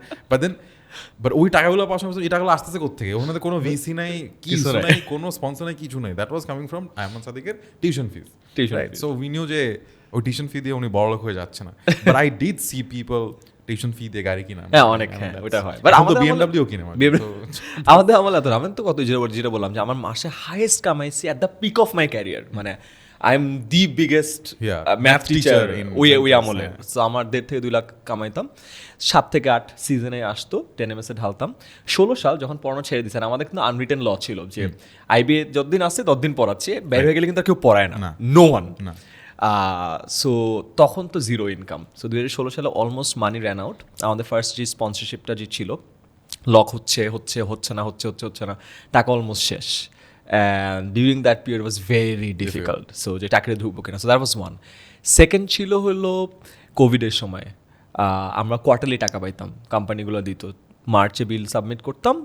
But ওই টাকাগুলো পাওয়ার সময় এই টাকাগুলো আসতেছে কোথেকে? ওখানে কোনো ভিসি নাই, কিছু নাই, কোনো স্পন্সর নাই, কিছু নাই। That was coming from Ayman সাদিকের tuition fees. So we knew যে ওই টিউশন ফি দিয়ে উনি বড়লোক হয়ে যাচ্ছে না। But I did C people tuition fee দিয়ে গাড়ি কিনা, অনেক, হ্যাঁ ওটা হয়। বাট আমাদের বিএমডব্লিউ কিনে আমাদের আমলে এত, আমি তো কত যেটা বললাম যে আমার মাসে হাইয়েস্ট কামাইছি at the peak of my career, মানে I am the biggest math teacher ওই আমলে। সো আমার 1.5 থেকে 2 লাখ কামাইতাম। 7 থেকে 8 সিজনে আসতো, 10 MS এ ঢালতাম। 16 সাল যখন পড়ানো ছেড়ে দিয়েছেন, আমাদের কিন্তু আনরিটেন ল ছিল যে আইবিএ যতদিন আসছে ততদিন পড়াচ্ছে, বের হয়ে গেলে কিন্তু আর কেউ পড়ায় না, নো ওয়ান। সো তখন তো জিরো ইনকাম। সো 2016 সালে অলমোস্ট মানি র্যান আউট। আমাদের ফার্স্ট যে স্পন্সরশিপটা যে ছিল, লক হচ্ছে না, টাকা অলমোস্ট শেষ। And during that period was very difficult. So যে চাকরি ঢুকবো কিনা, so that was one. Second ছিল হলো কোভিডের সময় আমরা কোয়ার্টারলি টাকা পাইতাম, কোম্পানিগুলো দিত মার্চে বিল সাবমিট করতাম,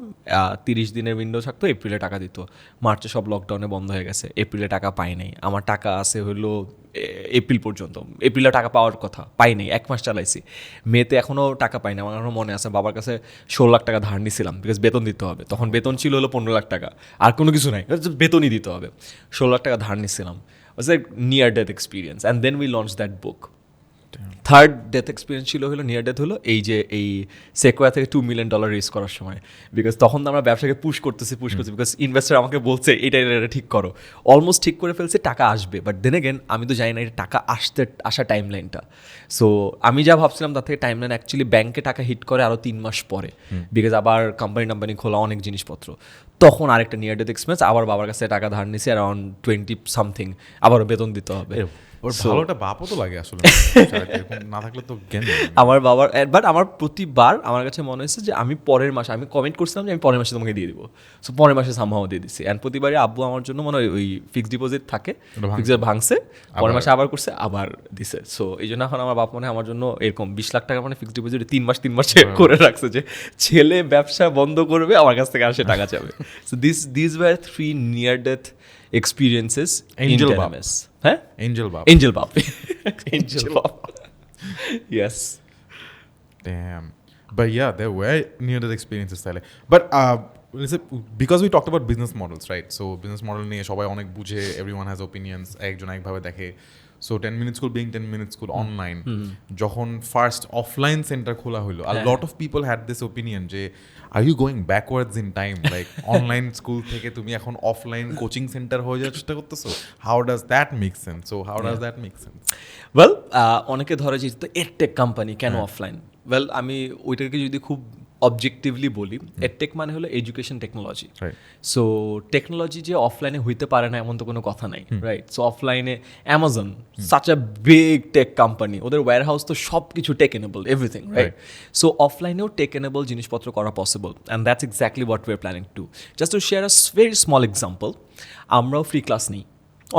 30 দিনের উইন্ডো থাকতো, এপ্রিলে টাকা দিত। মার্চে সব লকডাউনে বন্ধ হয়ে গেছে, এপ্রিলে টাকা পাই নাই। আমার টাকা আছে হলো এপ্রিল পর্যন্ত, এপ্রিলে টাকা পাওয়ার কথা, পাই নাই, 1 মাস চালাইছি। মেতে এখনও টাকা পাই না। আমার এখনো মনে আছে বাবার কাছে 16 লাখ টাকা ধার নিয়েছিলাম, বিকজ বেতন দিতে হবে। তখন বেতন ছিল হলো 15 লাখ টাকা, আর কোনো কিছু নাই, বেতনই দিতে হবে। 16 লাখ টাকা ধার নিয়েছিলাম। Was a near death experience, and then we launch that book. Third death experience ছিল হলো নিয়ার ডেথ হলো এই সেকোয়া থেকে $2 মিলিয়ন রেজ করার সময়। বিকজ তখন আমরা ব্যবসাকে পুশ করতেছি, বিকজ ইনভেস্টার আমাকে বলছে এটা ঠিক করো, অলমোস্ট ঠিক করে ফেলছে, টাকা আসবে। বাট দেন এগেন আমি তো জানি না এটা টাকা আসা টাইম লাইনটা। সো আমি যা ভাবছিলাম তার থেকে টাইম লাইন অ্যাকচুয়ালি ব্যাংকে টাকা হিট করে আরও 3 মাস পরে, বিকজ আবার কোম্পানি খোলা, অনেক জিনিসপত্র। তখন আরেকটা নিয়ার ডেথ এক্সপিরিয়েন্স, আবার বাবার কাছে টাকা ধার নিয়েছি অ্যারাউন্ড 20 সামথিং, আবারও বেতন দিতে হবে। ওর ভালো একটা বাপও তো লাগে আসলে, এরকম না থাকলে তো জ্ঞান নেই। আমার বাবার, বাট আমার প্রতিবার আমার কাছে মনে হয়েছে যে আমি পরের মাসে, আমি কমেন্ট করছিলাম যে আমি পরের মাসে তোমাকে দিয়ে দিব, সো পরের মাসে সামহাও দিয়ে দিচ্ছি। অ্যান্ড প্রতিবারই আব্বু আমার জন্য মানে ওই ফিক্সড ডিপোজিট থাকে, ফিক্সড ভাঙছে, পরের মাসে আবার করছে, আবার দিছে। সো এই জন্য এখন আমার বাপ মানে আমার জন্য এরকম 20 লাখ টাকা মানে ফিক্সড ডিপোজিট 3 মাসে করে রাখছে, যে ছেলে ব্যবসা বন্ধ করবে আমার কাছ থেকে আসে টাকা যাবে। So this were 3 near death experiences in Angel Bab. Telemus. Huh? Angel Bab. Angel Bab. Angel Bab. Yes. Damn. But yeah, there were near-death experiences তাহলে. But let's say, because we talked about business models, right? So business model নিয়ে সবাই অনেক বুঝে, everyone has opinions, একজন একভাবে দেখে। So 10-minute school being 10-minute school online, যখন first offline centre খোলা হলো, a lot of people had this opinion যে are you going backwards in time? Like online school থেকে তুমি এখন অফলাইন কোচিং সেন্টার হয়ে যাওয়ার চেষ্টা করতেছো? How does that make sense? So how does that make sense? Well অনেকে ধরে যে তো এডটেক কোম্পানি কেন অফলাইন? ওয়েল আমি ওইটাকে যদি খুব অবজেক্টিভলি বলি, এডটেক মানে হলো এডুকেশন টেকনোলজি। সো টেকনোলজি যে অফলাইনে হইতে পারে না এমন তো কোনো কথা নাই, রাইট? সো অফলাইনে Amazon such a big tech company, ওদের ওয়্যার হাউস তো সব কিছু tech enable, everything, right? So অফলাইনেও টেক এনেবল জিনিসপত্র করা possible, and that's exactly what we are planning to. Just to share a very small example, আমরাও free class নিই,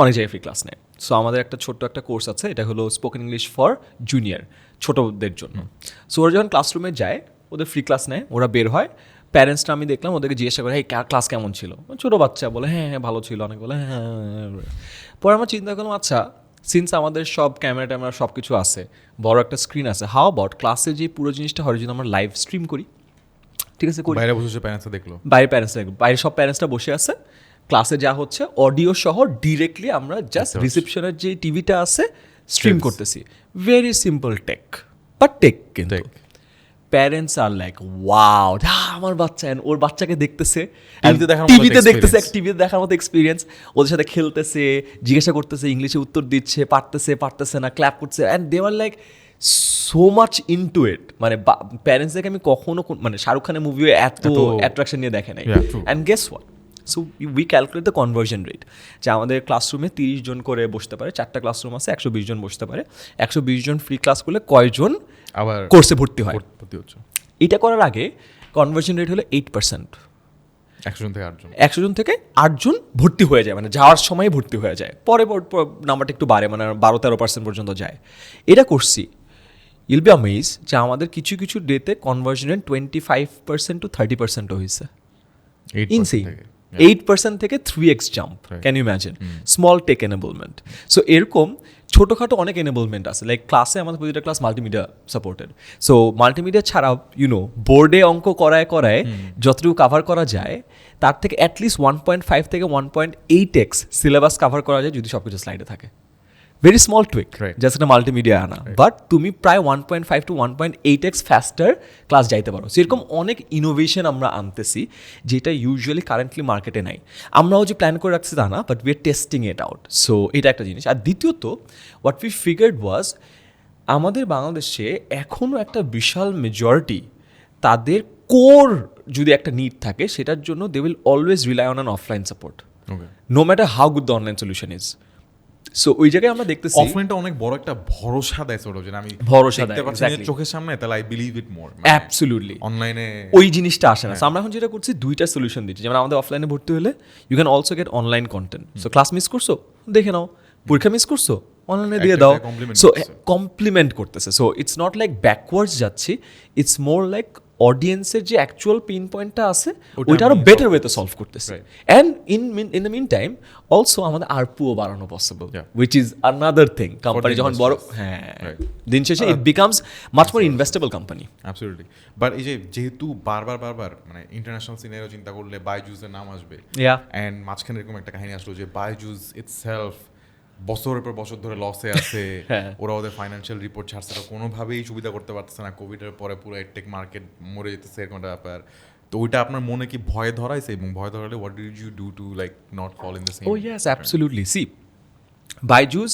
অনেক জায়গায় ফ্রি ক্লাস নেয়। সো আমাদের একটা ছোট্ট একটা কোর্স আছে, এটা হলো স্পোকেন ইংলিশ ফর জুনিয়র, ছোটদের জন্য। সো ওরা যখন ক্লাসরুমে যায়, ওদের ফ্রি ক্লাস নেয়, ওরা বের হয়, প্যারেন্টসটা আমি দেখলাম ওদেরকে জিজ্ঞাসা করে, এই ক্লাস কেমন ছিল? ছোটো বাচ্চা বলে হ্যাঁ ভালো ছিল, অনেক বলে হ্যাঁ। পরে আমরা চিন্তা করলাম, আচ্ছা সিন্স আমাদের সব ক্যামেরা ট্যামেরা সব কিছু আছে, বড় একটা স্ক্রিন আছে, হাউ অ্যাবাউট ক্লাসে যে পুরো জিনিসটা হয় যদি আমরা লাইভ স্ট্রিম করি? ঠিক আছে, করি। বাইরে বসে প্যারেন্টসরা দেখলো, বাইরে সব প্যারেন্টসটা বসে আছে, ক্লাসে যা হচ্ছে অডিও সহ ডিরেক্টলি আমরা জাস্ট রিসেপশনের যে টিভিটা আছে স্ট্রিম করতেছি। Very simple tech, but tech. কিন্তু প্যারেন্টস আর লাইক ওয়াও, আমার বাচ্চা ওর বাচ্চাকে দেখতেছে টিভিতে দেখতেছে, টিভিতে দেখার মতো এক্সপিরিয়েন্স, ওদের সাথে খেলতেছে, জিজ্ঞাসা করতেছে, ইংলিশে উত্তর দিচ্ছে, পারতেছে না, ক্ল্যাপ করছে, and they are like so much into it. মানে প্যারেন্টসদেরকে আমি কখনো মানে শাহরুখ খানের মুভিও এত অ্যাট্রাকশন নিয়ে দেখে নাই। And guess what, so we calculate the conversion rate, যে আমাদের ক্লাসরুমে 30 জন করে বসতে পারে, 4টা ক্লাসরুম আছে, 120 জন বসতে পারে। 120 জন ফ্রি ক্লাস করলে কয়জন আবার কোর্সে ভর্তি হয়? এটা করার আগে কনভার্জন রেট হলো 8%। 100 জন থেকে 8 জন ভর্তি হয়ে যায়, মানে যাওয়ার সময় ভর্তি হয়ে যায়, পরে নাম্বারটা একটু বাড়ে, মানে 12-13% পর্যন্ত যায়। এটা করছি, ইউল বি অ্যামেজ যে আমাদের কিছু কিছু ডেতে কনভার্জন রেট 25% to 30% হয়েছে। ইনসেইন, 8% থেকে 3x jump, can you imagine? Small tech enablement. So এরকম ছোটোখাটো অনেক এনেবলমেন্ট আছে, লাইক ক্লাসে আমাদের প্রতিটা class multimedia supported. So multimedia ছাড়াও বোর্ডে অঙ্ক করায় যতটুকু কাভার করা যায়, তার থেকে অ্যাটলিস্ট 1.5 থেকে 1.8x সিলেবাস কাভার করা যায় যদি সব কিছু স্লাইডে থাকে। ভেরি স্মল টুইক, জাস্ট একটা মাল্টিমিডিয়া আনা, বাট তুমি প্রায় 1.5 to 1.8x ফাস্টার ক্লাস যাইতে পারো। সেরকম অনেক ইনোভেশন আমরা আনতেছি, যেটা ইউজুয়ালি কারেন্টলি মার্কেটে নাই। আমরাও যে প্ল্যান করে রাখছি তা না, but we are testing it out. So এটা একটা জিনিস। আর দ্বিতীয়ত, হোয়াট উই ফিগার্ড ওয়াজ, আমাদের বাংলাদেশে এখনও একটা বিশাল মেজরিটি তাদের কোর যদি একটা নিড থাকে, সেটার জন্য they will always rely on an offline support, no matter how good the online solution is. So ওই জায়গায় আমরা দেখতেছি অফলাইনটা অনেক বড় একটা ভরসা দেয়, সরো যে আমি ভরসা দেয় চোখের সামনে, তাহলে I believe it more. Absolutely অনলাইনে ওই জিনিসটা আসে না। আমরা এখন যেটা করছি, 2টা সলিউশন দিচ্ছি। যেমন আমাদের অফলাইনে ভর্তি হলে you can also get online content. So class miss করছো, দেখে নাও, পরীক্ষা মিস করছো, অনলাইনে দিয়ে দাও। সো কমপ্লিমেন্ট করতেছে। So it's not like backwards যাচ্ছি, ইটস মোর লাইক অডিয়েন্সের যে অ্যাকচুয়াল পেইন পয়েন্টটা আছে ওটা ওইটা আরো আমি বেটার solve ওয়েতে সলভ করতেছি Right. And in the mean time also আমাদের আরপুও বাড়ানো possible Yeah. Which is another thing company the যখন বড় investors. হ্যাঁ Right. দিন শেষে it becomes much more investable company absolutely but এই যে যেহেতু বারবার মানে ইন্টারন্যাশনাল সিনেরিও চিন্তা করলে বাইজুসের নাম আসবে Yeah. অ্যান্ড মাঝখানে এরকম একটা কাহিনী আসলো যে বাইজুস ইটসেলফ বছরের পর বছর ধরে লসে আছে হ্যাঁ। ওরা ওদের ফাইন্যান্সিয়াল রিপোর্ট ছাড়ছে না কোনোভাবেই সুবিধা করতে পারতেছে না কোভিডের পরে পুরো এডটেক মার্কেট মরে যেতেছে এরকম একটা ব্যাপার তো ওইটা আপনার মনে কি ভয় ধরাইছে এবং ভয় ধরালে what did you do to like not fall in the same ও ইয়েস অ্যাবসলিউটলি সি বাইজুস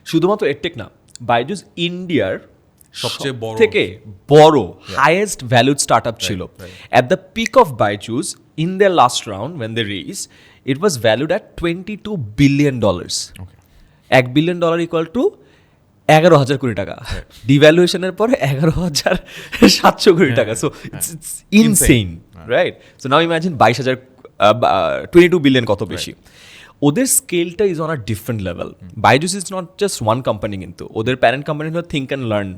শুধুমাত্র এডটেক না বাইজুস ইন্ডিয়ার সবচেয়ে বড় থেকে বড় হাইয়েস্ট ভ্যালুড স্টার্ট আপ ছিল right. At the peak of Byju's in the last round when they raise it was valued at $22 billion okay $1 billion equal to 11,000 crore টাকা ডিভ্যালুয়েশনের পরে 11,700 কোটি টাকা so it's insane right so now imagine 22 billion কত বেশি ওদের স্কেলটা is on a different level Byju's is not just one company কিন্তু ওদের প্যারেন্ট কোম্পানি হলো থিঙ্ক অ্যান্ড লার্ন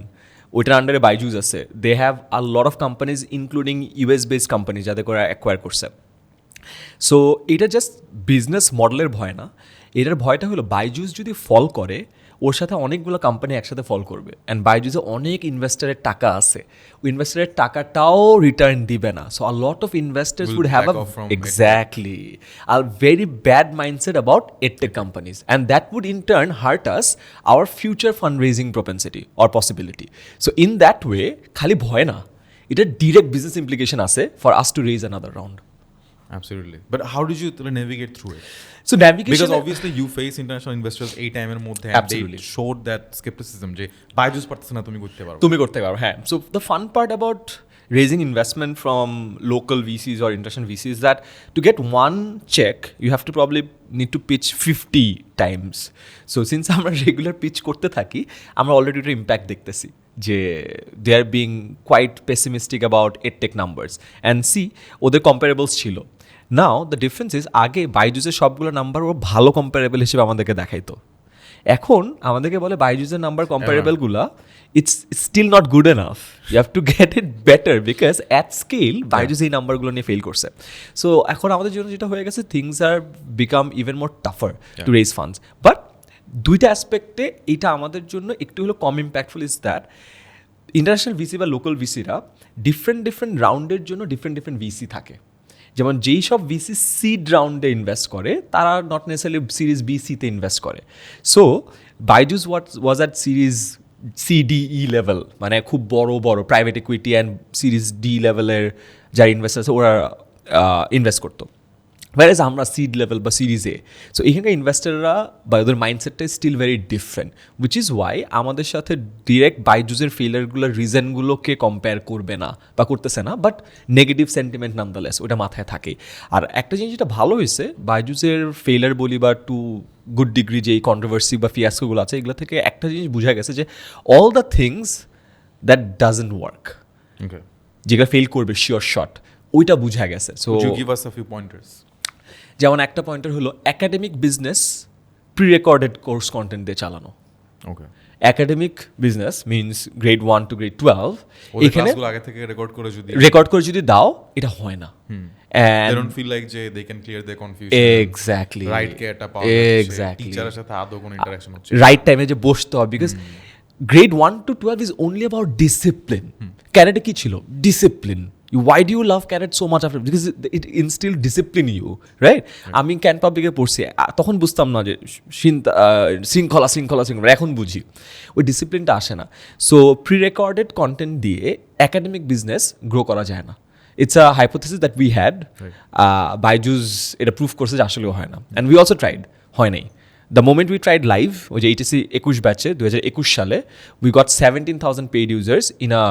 ওইটার আন্ডারে বাইজুস আছে they have a lot of companies including US based company যাদের করে অ্যাকোয়ার করছে সো এটা জাস্ট বিজনেস মডেলের ভয় না এটার ভয়টা হলো বাইজুস যদি ফল করে ওর সাথে অনেকগুলো কোম্পানি একসাথে ফল করবে অ্যান্ড বাইজুসে অনেক ইনভেস্টারের টাকা আছে ওই ইনভেস্টারের টাকাটাও রিটার্ন দিবে না so a lot of investors Will would have back a off from exactly a very bad mindset about edtech companies and that would in turn hurt us our future fund raising propensity or possibility so in that way খালি ভয় না এটা direct business implication আছে for us to raise another round Absolutely. But how did you navigate through it? So navigation Because obviously you face international investors এই টাইমের মধ্যে and Absolutely. they showed that skepticism যে বাইজুস পারতেছে না তুমি করতে পারো তুমি করতে পারো হ্যাঁ so the fun part about raising investment from local VCs or international VCs is that to get one check you have to probably need to pitch 50 times so since আমরা রেগুলার পিচ করতে থাকি আমরা already একটা impact দেখতেছি যে they are being quite pessimistic about edtech numbers and see ওদের comparables ছিল নাও the difference is আগে বাইজুসের সবগুলো নাম্বার ও ভালো কম্পারেবল হিসেবে আমাদেরকে দেখাইতো এখন আমাদেরকে বলে বাইজুসের নাম্বার কম্পারেবলগুলা it's still not good enough you have to get it better because at scale Byju's এই নাম্বারগুলো নিয়ে ফেল করছে সো এখন আমাদের জন্য যেটা হয়ে গেছে things are become even more tougher to raise funds but দুইটা অ্যাসপেক্টে এটা আমাদের জন্য একটু হলো কম impactful is that international VC বা লোকাল ভিসিরা ডিফারেন্ট রাউন্ডের জন্য ডিফারেন্ট ভিসি থাকে যেমন যেই সব ভিসি সিড রাউন্ডে ইনভেস্ট করে তারা নট নেসেসারিলি সিরিজ বি সিতে ইনভেস্ট করে so Byju's was at series C D E level মানে খুব বড় private equity and series D লেভেলের যারা ইনভেস্ট আছে ওরা ইনভেস্ট করতো whereas আমরা সিড লেভেল বা সিরিজ এ সো এখানকার ইনভেস্টাররা বা ওদের মাইন্ডসেটটা still very different which is why আমাদের সাথে ডিরেক্ট বাইজুসের ফেইলারগুলোর রিজনগুলোকে কম্পেয়ার করবে না বা করতেছে না বাট নেগেটিভ সেন্টিমেন্ট নামদালেস ওটা মাথায় থাকে আর একটা জিনিস যেটা ভালো হয়েছে বাইজুসের ফেইলার বলি বা টু গুড ডিগ্রি যে কন্ট্রোভার্সি বা ফিয়াস্কোগুলো আছে এগুলো থেকে একটা জিনিস বোঝা গেছে যে all the things that doesn't work Okay. যেগুলো ফেল করবে শিওর শট ওইটা বোঝা গেছে so Could you give us a few pointers? যেমন একটা পয়েন্টার হলো academic business pre recorded course content দিয়ে চালানো Okay. Academic business means grade 1 to grade 12 ওদের এখানে ক্লাসগুলো আগে থেকে রেকর্ড করে যদি রেকর্ড করে যদি দাও এটা হয় না they don't feel like যে they can clear their confusion. Exactly right কেয়ারটা পাওয়া যাচ্ছে এক্স্যাক্টলি টিচারের সাথে আদৌ কোনো ইন্টারাকশন হচ্ছে রাইট টাইমে যে বসতে হবে because grade 1 to 12 is only about discipline ক্যারেটে কি ছিল discipline why do you love karate so much after because it instill discipline you right আমি ক্যান পাবলিকে পড়ছি তখন বুঝতাম না যে শৃঙ্খলা এখন বুঝি ওই ডিসিপ্লিনটা আসে না সো প্রি রেকর্ডেড কন্টেন্ট দিয়ে একাডেমিক বিজনেস গ্রো করা যায় না it's a hypothesis that we had Byju's এটা প্রুভ করছে যে আসলেও হয় না অ্যান্ড উই অলসো ট্রাইড হয় নাই the moment we tried live ওই যে এইচএসসি 21 ব্যাচে 2021 সালে we got 17,000 paid users in a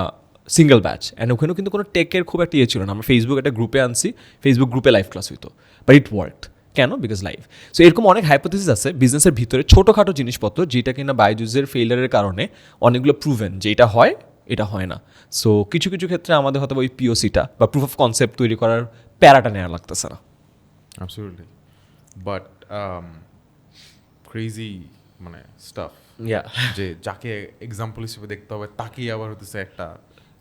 single batch and ওখানেও কিন্তু কোনো টেকের খুব একটা ইয়ে ছিল না আমরা ফেসবুক একটা গ্রুপে আনছি ফেসবুক গ্রুপে লাইভ ক্লাস হইতো বাট ইট ওয়ার্কড কেন বিকজ লাইভ সো এরকম অনেক হাইপোথেসিস আছে বিজনেসের ভিতরে ছোটোখাটো জিনিসপত্র যেটা কিনা বাইজুসের ফেইলারের কারণে অনেকগুলো প্রুভেন যে এটা হয় এটা হয় না সো কিছু কিছু ক্ষেত্রে আমাদের হয়তো ওই পিওসিটা বা প্রুফ অফ কনসেপ্ট তৈরি করার প্যারাটা নেওয়া লাগতেছে না Absolutely. But crazy মানে stuff ইয়া যে যাকে এক্সাম্পল হিসেবে দেখতে হবে তাকেই আবার হতেছে একটা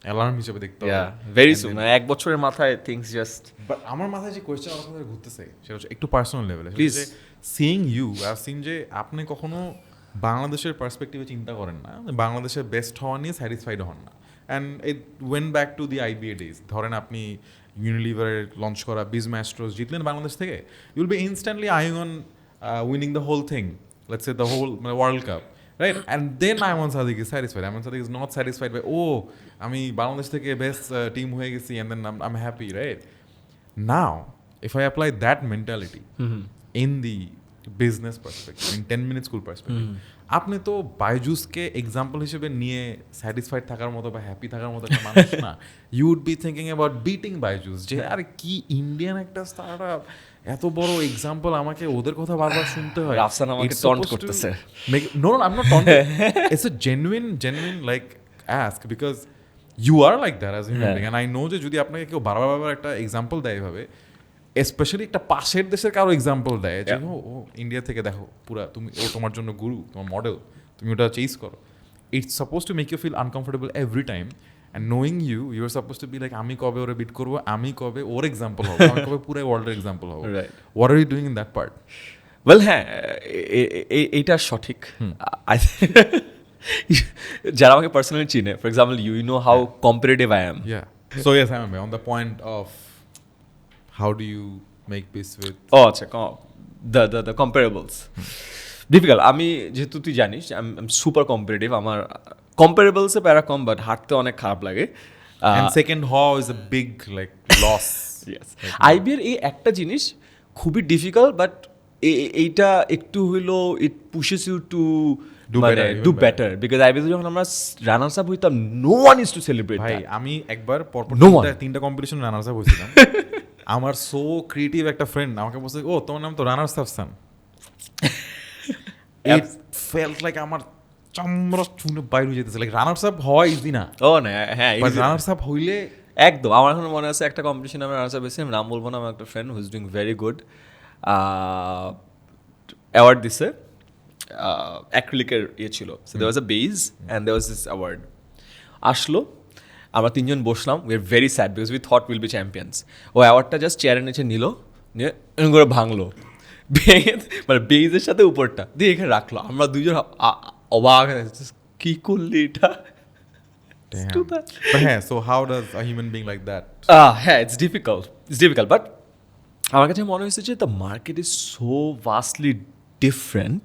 অ্যালার্ম হিসেবে দেখতে হবে ভেরি সুন, এক বছরের মাথায় থিংস জাস্ট বাট আমার মাথায় যে কোয়েশ্চেন আমার মাথায় ঘুরতেছে সেটা হচ্ছে একটু পার্সোনাল লেভেলে Please. Seeing you are seen যে আপনি কখনো বাংলাদেশের পার্সপেক্টিভে চিন্তা করেন না, বাংলাদেশের বেস্ট হওয়া নিয়ে স্যাটিসফাইড হন না, and it went back to the IBA days. ধরেন আপনি ইউনিলিভারের লঞ্চ করা বিজম্যাস্ট্রোস জিতলেন বাংলাদেশ থেকে, you'll be instantly eyeing on winning the whole thing, let's say the whole world cup, right? And then Aiman Sadiq is satisfied. Aiman Sadiq is not satisfied by ও আমি বাংলাদেশ থেকে best team হয়ে গেছি and then I am happy, right? Now, if I apply that mentality in the business perspective, in 10-minute school perspective, আপনি তো বাইজুসকে example হিসেবে নিয়ে satisfied থাকার মতো বা হ্যাপি থাকার মতো একটা মানুষ না। You would be thinking about beating Byju's, যে আরে কি ইন্ডিয়ান একটা স্টার্টআপ, এত বড় এক্সাম্পল, আমাকে ওদের কথা বারবার শুনতে হয়। রাফসান আমাকে It's taunt supposed to করতেছে। No, I'm not taunting. It's a genuine like ask because you are like that as a human being, and I know যে যদি আপনাকে কেউ বারবার একটা এক্সাম্পল দেয় এভাবে, স্পেশালি একটা পাশের দেশের কারো এক্সাম্পল দেয় যে ও ইন্ডিয়া থেকে দেখো পুরা, তুমি ও তোমার জন্য গুরু, তোমার মডেল, তুমি ওটা চেস করো, it's suppose to make you feel uncomfortable every time, and knowing you are suppose to be like আমি কবে ওরে বিট করবো, আমি কবে ওর এক্সাম্পল হবো, আমি কবে পুরো ওয়ার্ল্ডের এক্সাম্পল হবো। Right. What are you doing in that part? Well হ্যাঁ, এইটা সঠিক। যারা আমাকে পার্সোনালি চিনে, for example you know how comparative I am. Yeah. So yes, I'm on the point of how do you make peace with ও আচ্ছা, the কম্পারেবলস difficult. আমি যেহেতু তুই জানিস আই এম সুপার কম্পারেটিভ, আমার কম্পারেবলসে প্যারা কম, বাট হাঁটতে অনেক খারাপ লাগে। and second how is a big like loss. আইবিএর এই একটা জিনিস খুবই ডিফিকাল্ট, বাট এইটা একটু হইলো it pushes you to Do better, even do better. Better, because আইবিএতে যখন আমরা রানার্স আপ হইতাম, no one is to celebrate. ভাই আমি একবার পরপর No one. তিনটা কম্পিটিশন রানার্স আপ হয়েছিলাম। আমার সো ক্রিয়েটিভ একটা ফ্রেন্ড আমাকে বলছে, ও তোমার নাম তো রানার্স আপ সান। ইট ফেল্ট লাইক আমার চামড়া চুনে বাইরে যেতেছে, লাইক রানার্স আপ হওয়া ইজি না, ও না, হ্যাঁ বাট রানার্স আপ হইলে একদম। আমার এখন মনে আছে একটা কম্পিটিশন আমার রানার্স আপ হয়েছে, আমি নাম বলবো না, আমার একটা friend who is doing very good, award দিছে, অ্যাক্রিলিকের ইয়ে ছিল, so there was a base and there was this award. আসলো, আমরা তিনজন বসলাম, we are very sad because we thought will be champions. ও অ্যাওয়ার্ডটা জাস্ট চেয়ারের নিচে নিল, নিয়ে এরকম করে ভাঙলো, ভেঙে মানে বেজের সাথে উপরটা দিয়ে এখানে রাখলো। আমরা দুজন অবাক, কি করলি এটা? Damn. But হ্যাঁ, so how does a human being like that? হ্যাঁ, ইটস ডিফিকাল্ট, বাট আমার কাছে মনে হয়েছে যে the market is so vastly different.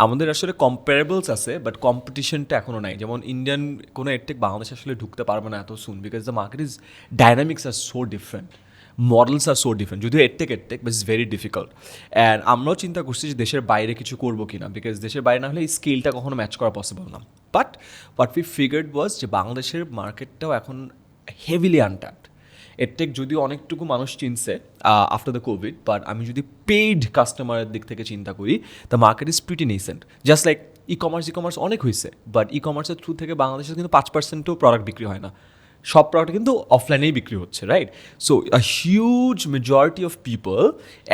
আমাদের আসলে কম্পারেবলস আছে, বাট কম্পিটিশনটা এখনও নাই। যেমন ইন্ডিয়ান কোনো এডটেক বাংলাদেশে আসলে ঢুকতে পারবে না এত soon, because the market is dynamics are so different, models are so different. যদিও edtech but it's very difficult. And আমরাও চিন্তা করছি যে দেশের বাইরে কিছু করবো কিনা, বিকজ দেশের বাইরে না হলে এই স্কেলটা কখনো ম্যাচ করা পসিবল না। বাট হোয়াট উই ফিগার্ড ওয়াজ যে বাংলাদেশের মার্কেটটাও এখন হেভিলি আনট্যাপড। এডটেক যদিও অনেকটুকু মানুষ চিনছে আফটার দ্য কোভিড, বাট আমি যদি পেইড কাস্টমারের দিক থেকে চিন্তা করি, the market is pretty nascent. Just like e commerce অনেক হয়েছে, বাট ই কমার্সের থ্রু থেকে বাংলাদেশে কিন্তু 5%ও প্রোডাক্ট বিক্রি হয় না। সব প্রোডাক্ট কিন্তু অফলাইনেই বিক্রি হচ্ছে, right? So a huge majority of people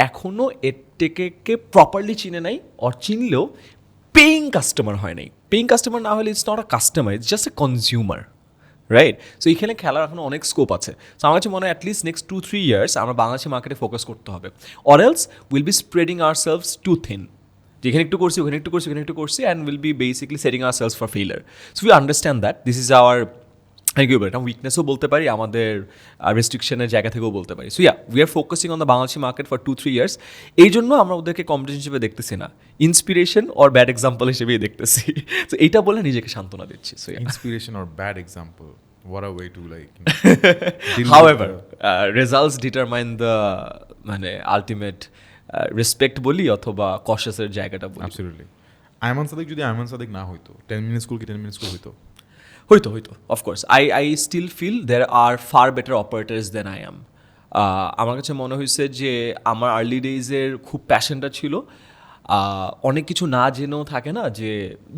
এখনও এডটেকে প্রপারলি চিনে নাই, অর চিনলেও পেইং কাস্টমার হয় নাই। পেইং কাস্টমার না হলে it's not a customer, it's just a consumer, right? So এইখানে খেলার এখন অনেক স্কোপ আছে। সো আমার কাছে মনে হয় অ্যাটলিস্ট নেক্সট 2-3 ইয়ার্স আমরা বাংলাদেশি মার্কেটে ফোকাস করতে হবে, or else will be spreading ourselves too thin. যেখানে একটু করছি, ওখানে একটু করছি, ওখানে একটু করছি, and will be basically setting ourselves for failure. So we understand that this is our এটা উইকনেসও বলতে পারি, আমাদের রেস্ট্রিকশনের জায়গা থেকেও বলতে পারি। So we are focusing on the Bangladeshi market for 2-3 years. এই জন্য আমরা ওদেরকে কম্পিটিশন হিসেবে দেখতেছি না, ইন্সপিরেশন অর ব্যাড এক্সাম্পল হিসেবেই দেখতেছি। সো এইটা বলে নিজেকে সান্ত্বনা দিচ্ছি। So Inspiration or bad example? What a way to like. However, results determine the মানে আলটিমেট রেসপেক্ট বলি অথবা কশাসের জায়গাটা বলি। Absolutely. আইমান সাদিক যদি আইমান সাদিক না হইতো, 10-minute school কি 10-minute school হইতো? হইতো of course. I still feel there are far better operators than I am. আমার কাছে মনে হয়েছে যে আমার আর্লি ডেইজের খুব প্যাশনটা ছিল, অনেক কিছু না জেনেও থাকে না যে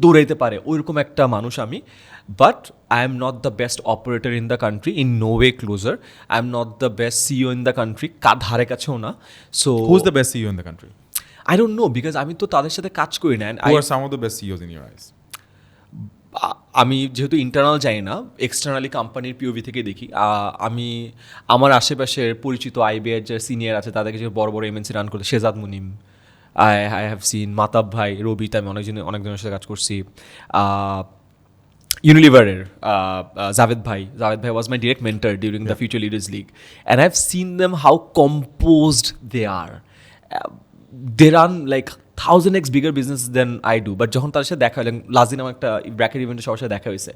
দৌড়াইতে পারে, ওইরকম একটা মানুষ আমি। But I am not the best operator in the country, in no way closer. I am not the best CEO in the country, ধারে কাছেও না। So Who's the best CEO in the country? I don't know, because আমি তো তাদের সাথে কাজ করি না। Who are some of the best CEOs in your eyes? আমি যেহেতু ইন্টারনাল জানি না, এক্সটার্নালি কোম্পানির পিওভি থেকে দেখি, আমি আমার আশেপাশের পরিচিত আইবিআর যে সিনিয়র আছে তাদেরকে যে বড় বড় এমএনসি রান করতে, Shehzad Munim, I have seen Mahtab ভাই, রবিতে আমি অনেকজনের সাথে কাজ করছি, ইউনিলিভারের জাভেদ ভাই was my direct mentor during the future leaders league, and I have seen them how composed they are, they run like 1000x bigger business than I do. But যখন তার সাথে দেখা হলেন, লাস্ট দিন আমার একটা ব্র্যাকেট ইভেন্টে সবার সাথে দেখা হয়েছে,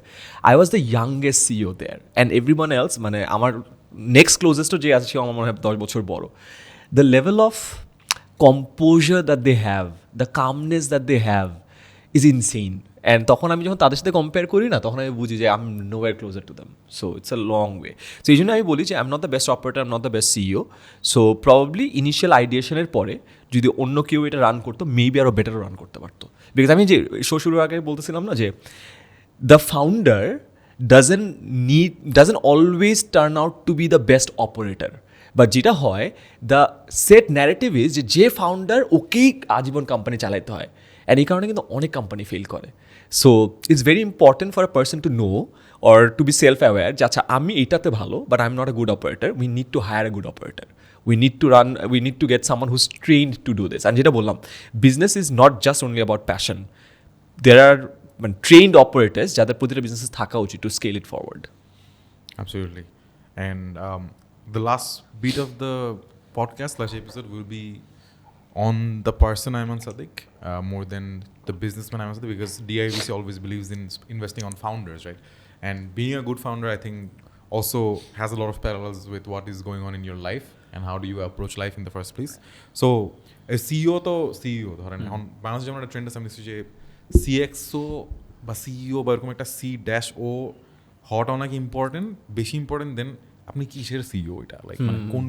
I was the youngest CEO there, and everyone else, মানে আমার নেক্সট ক্লোজেস্টও যে আছে সে আমার মনে হয় 10 বছর বড়। The level of composure that they have, the calmness that they have is insane. And তখন আমি যখন তাদের সাথে কম্পেয়ার করি না, তখন আমি বুঝি যে I am nowhere closer to them. So it's a long way. So এই জন্য আমি বলি যে I am not the best operator, I am not the best CEO. So probably initial আইডিয়েশনের পরে যদি অন্য কেউ এটা রান করতো, মেবি আরও বেটার রান করতে পারতো। বিকজ আমি যে শুরুর আগে বলতেছিলাম না যে the founder doesn't always turn out to be the best operator. But যেটা হয়, দ্য সেট ন্যারেটিভ ইজ যে ফাউন্ডার ওকেই আজীবন কোম্পানি চালাইতে হয়, অ্যান্ড এই কারণে কিন্তু অনেক কোম্পানি ফেল করে। So it's very important for a person to know or to be self aware যে আচ্ছা আমি এইটাতে ভালো, but I am not a good operator, we need to hire a good operator, we need to get someone who's trained to do this. And যেটা বললাম, business is not just only about passion, there are মানে trained operators যাদের প্রতিটা বিজনেসে থাকা উচিত two scale it forward. Absolutely. And the last bit of the podcast/episode will be on the person Ayman Saddiq more than the businessman Ayman Saddiq, because DIVC always believes in investing on founders, right? And being a good founder, I think, also has a lot of parallels with what is going on in your life and how do you approach life in the first place. So a CEO তো CEO ধরেন এখন বাংলাদেশে যেমন একটা trend আছে, আমি দেখছি যে CXO বা CEO বা এরকম একটা C-O হওয়াটা অনেক ইম্পর্টেন্ট, বেশি ইম্পর্টেন্ট দেন আপনি কিসের সিইও, এটা লাইক মানে কোন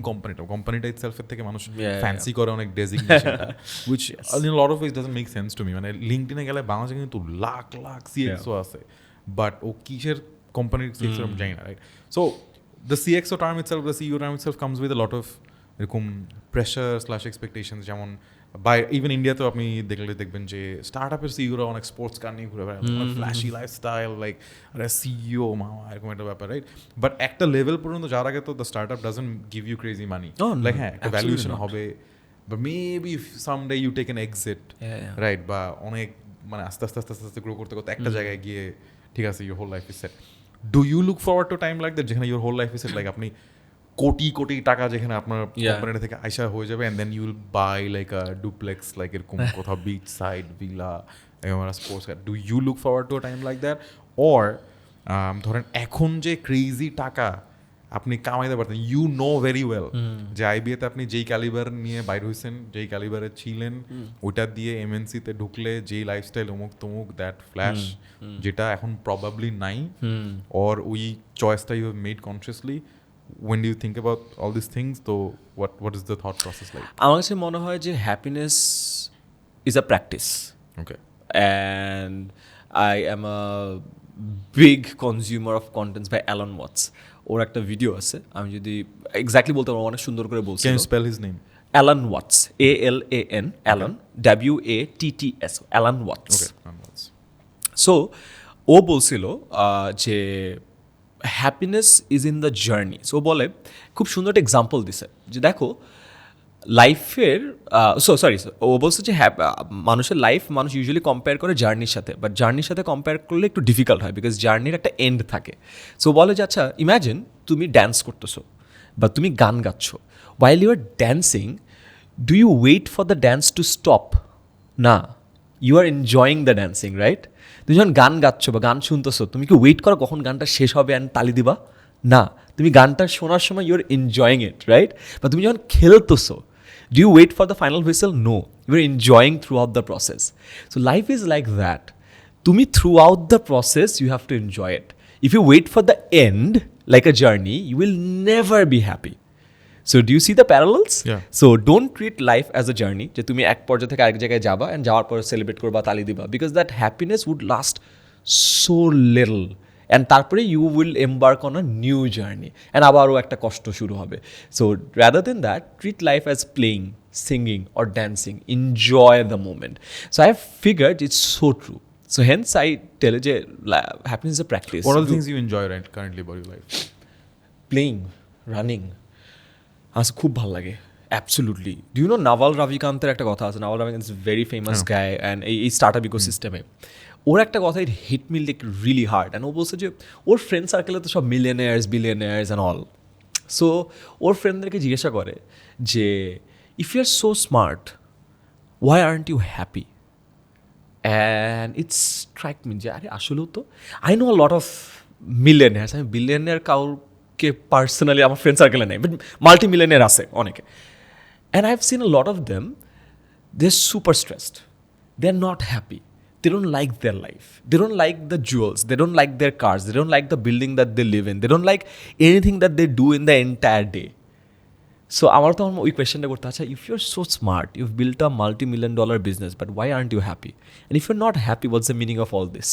কোম্পানিটা ইটসেলফের থেকে মানুষ ফ্যান্সি করে অনেক ডেজিগনেশনটা, which in lot of ways doesn't make sense to me. মানে লিঙ্কডইনে গেলে বাংলাদেশে কিন্তু লাখ লাখ সিএক্সও আছে, বাট ও কিসের কোম্পানির সিএক্সও আমি জানি না, right? So the CXO term itself, the CEO term itself comes with a lot of এরকম প্রেশার/এক্সপেকটেশনস। যেমন ইভেন ইন্ডিয়াতেও আপনি দেখবেন যে স্টার্ট আপের সিইওরা অনেক স্পোর্টস কার নিয়ে ঘুরে বেড়ায়, ফ্ল্যাশি লাইফস্টাইল, লাইক আরে সিইও মামা এরকম একটা ব্যাপার, রাইট? বাট একটা লেভেল পর্যন্ত যার আগে তো the startup doesn't give you crazy money, like হ্যাঁ একটা ভ্যালুয়েশন হবে, বা maybe someday you take an exit, right? বা অনেক মানে আস্তে আস্তে গ্রো করতে করতে একটা জায়গায় গিয়ে ঠিক আছে, your whole life is set. Do you look forward to time like that, যেখানে your whole life is set, like আপনি কোটি কোটি টাকা যেখানে আপনার কোম্পানিটা থেকে আইসা হয়ে যাবে, and then you will buy like a duplex, like এরকম কোথাও beach side villa, sports car? Do you look forward to a time like that? Or ধরেন এখন যে ক্রেজি টাকা আপনি কামাইতে পারতেন, ইউ নো ভেরি ওয়েল যে আইবিএতে আপনি যেই ক্যালিবার নিয়ে বাইর হয়েছেন, যেই ক্যালিবারে ছিলেন, ওইটা দিয়ে এমএনসিতে ঢুকলে যেই লাইফস্টাইল অমুক তমুক, দ্যাট ফ্ল্যাশ যেটা এখন প্রবাবলি নাই, অর ওই চয়েসটা you have made consciously. When do you think about all these things, though, what is the thought process like? আমার কাছে মনে হয় যে happiness is a practice, Okay. and I am a big consumer of contents by Alan Watts. ওর একটা video আছে, আমি যদি exactly বলতে পারবো, অনেক সুন্দর করে বলছি। Can you spell his name? Alan Watts, ALAN, Alan, WATTS, Alan Watts. Okay, Alan Watts. So ও বলছিল যে happiness is in the journey. So বলে, খুব সুন্দর একটা এক্সাম্পল দিছে যে দেখো লাইফের, ও বলছে যে মানুষের লাইফ মানুষ ইউজুয়ালি কম্পেয়ার করে জার্নির সাথে, বাট জার্নির সাথে কম্পেয়ার করলে একটু ডিফিকাল্ট হয়, বিকজ জার্নির একটা এন্ড থাকে। সো বলে যে আচ্ছা ইম্যাজিন তুমি ড্যান্স করতেছো বা তুমি গান গাচ্ছ, while you are dancing, do you wait for the dance to stop? না, you are enjoying the dancing, right? তুমি যখন গান গাচ্ছ বা গান শুনতেছো, তুমি কি ওয়েট করো কখন গানটা শেষ হবে অ্যান্ড তালি দিবা? না, তুমি গানটা শোনার সময় you are enjoying it, right? বা তুমি যখন খেলতেছো, do you wait for the final whistle? No, you are enjoying throughout the process. So life is like that. তুমি throughout the process you have to enjoy it. If you wait for the end, like a journey, you will never be happy. So do you see the parallels? Yeah. So don't treat life as a journey যে তুমি এক পর্যায়ে থেকে আরেক জায়গায় যাবা and যাওয়ার পর সেলিব্রেট করবা, তালি দিবা, because that happiness would last so little, and তারপরে you will embark on a new journey and আবারও একটা কষ্ট শুরু হবে. So rather than that, treat life as playing, singing or dancing. Enjoy the moment. So I have figured it's so true. So hence I tell যে happiness is a practice What are the things you enjoy currently about your life? Playing running আমার খুব ভালো লাগে absolutely do you know Naval রাভিকান্তের একটা কথা আছে Naval Ravikant is very famous guy and এই স্টার্ট আপ ইকোসিস্টেমে ওর একটা কথা it hit me like really hard and ও বলছে যে ওর ফ্রেন্ড সার্কেলে তো সব millionaires billionaires and all so ওর ফ্রেন্ডদেরকে জিজ্ঞাসা করে যে if you are so smart why aren't you happy and it's strike me যে আরে আসলেও তো I know a lot of millionaires আমি বিলিয়নার কাউকে পার্সোনালি আমার ফ্রেন্ড সার্কেলে নেই বাট মাল্টি মিলিয়নার আছে অনেকে and I have seen a lot of them they are super stressed they are not happy they don't like their life, they don't like the jewels, they don't like their cars, they don't like the building that they live in, they don't like anything that they do in the entire day. So আমার তো ওই কোয়েশ্চেনটা করতে আচ্ছা if you are so smart you've built a $multi-million business but why aren't you happy and if you are not happy what's the meaning of all this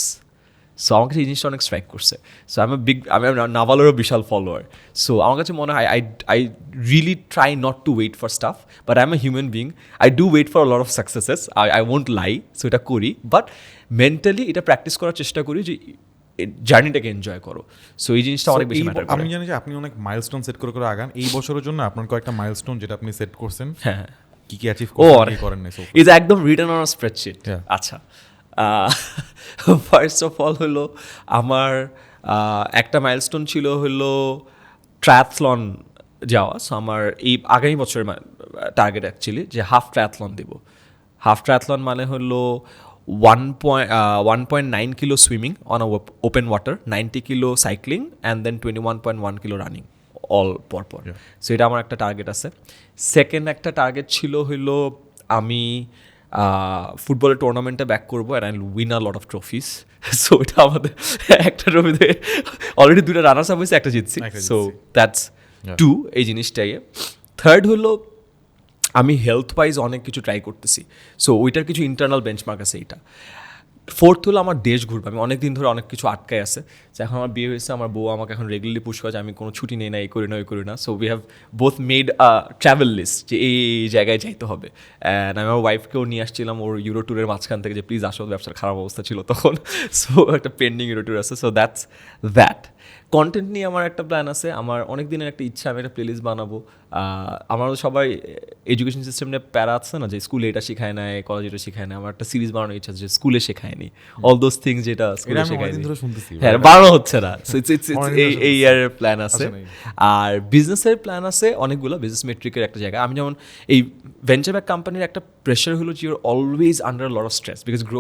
so আমার কাছে এই জিনিসটা অনেক স্ট্রাইক করছে সো আমি নাভালেরও বিশাল ফলোয়ার সো আমার কাছে মনে হয় I really try not to wait for stuff but I am a human being I do wait for lot of successes I won't lie so এটা করি বাট মেন্টালি এটা practice করার চেষ্টা করি যে জার্নিটাকে এনজয় করো সো এই জিনিসটা অনেক বেশি ম্যাটার করে আমি জানি যে আপনি অনেক মাইলস্টোন সেট করে করে আগান এই বছরের জন্য আপনার কয়েকটা মাইলস্টোন যেটা আপনি সেট করছেন হ্যাঁ কি কি অ্যাচিভ ও করেন নাই ইজ একদম রিটার্ন অন স্প্রেডশিট Yeah. আচ্ছা ফার্স্ট অফ অল হলো আমার একটা মাইলস্টোন ছিল হলো ট্রায়াথলন যাওয়া সো আমার এই আগামী বছরের টার্গেট অ্যাকচুয়ালি যে হাফ ট্রায়াথলন দেব হাফ ট্রায়াথলন মানে হলো 1.9 kilo swimming on a open water, 90 kilo cycling and then 21.1 kilo running all পরপর সো এটা আমার একটা টার্গেট আছে সেকেন্ড একটা টার্গেট ছিল হলো আমি ফুটবলের টুর্নামেন্টে ব্যাক করবো and I win a lot of trophies so এটা আমাদের একটা ট্রফিতে অলরেডি দুটো রানার্স আপ হয়েছে একটা জিতছি সো দ্যাটস টু এই জিনিসটাই থার্ড হলো আমি হেলথ ওয়াইজ অনেক কিছু ট্রাই করতেছি সো ওইটার কিছু ইন্টারনাল বেঞ্চমার্ক আছে এইটা ফোর্থ হলো আমার দেশ ঘুরবে আমি অনেক দিন ধরে অনেক কিছু আটকায় আছে যে এখন আমার বিয়ে হয়েছে আমার বউ আমাকে এখন রেগুলারলি পুশ করে যে আমি কোনো ছুটি নেই না এই করি না ওই করি না so we have both made a travel list যে এই জায়গায় যাইতে হবে অ্যান্ড আমি আমার ওয়াইফকেও নিয়ে আসছিলাম ওর ইউরো ট্যুরের মাঝখান থেকে যে প্লিজ আসো ব্যবসার খারাপ অবস্থা ছিল তখন সো একটা পেন্ডিং ইউরো ট্যুর আছে সো দ্যাটস দ্যাট কন্টেন্ট নিয়ে আমার একটা প্ল্যান আছে আমার অনেক দিনের একটা ইচ্ছা আমি একটা প্লেলিস্ট বানাবো আমার সবাই এডুকেশন সিস্টেম নিয়ে প্যারা আছে না যে স্কুলে এটা শেখায় না কলেজে এটা শেখায় না আমার একটা সিরিজ বানানোর ইচ্ছা আছে যে স্কুলে শেখায়নি অল দোজ থিংস যেটা স্কুলে শেখায়নি হ্যাঁ বানানো হচ্ছে না সো ইটস এই ইয়ারের প্ল্যান আছে আর বিজনেসের প্ল্যান আছে অনেকগুলো বিজনেস মেট্রিকের একটা জায়গা আমি যেমন এই ভেঞ্চার ব্যাক কোম্পানির একটা প্রেশার হলো যে your always under lot of stress because grow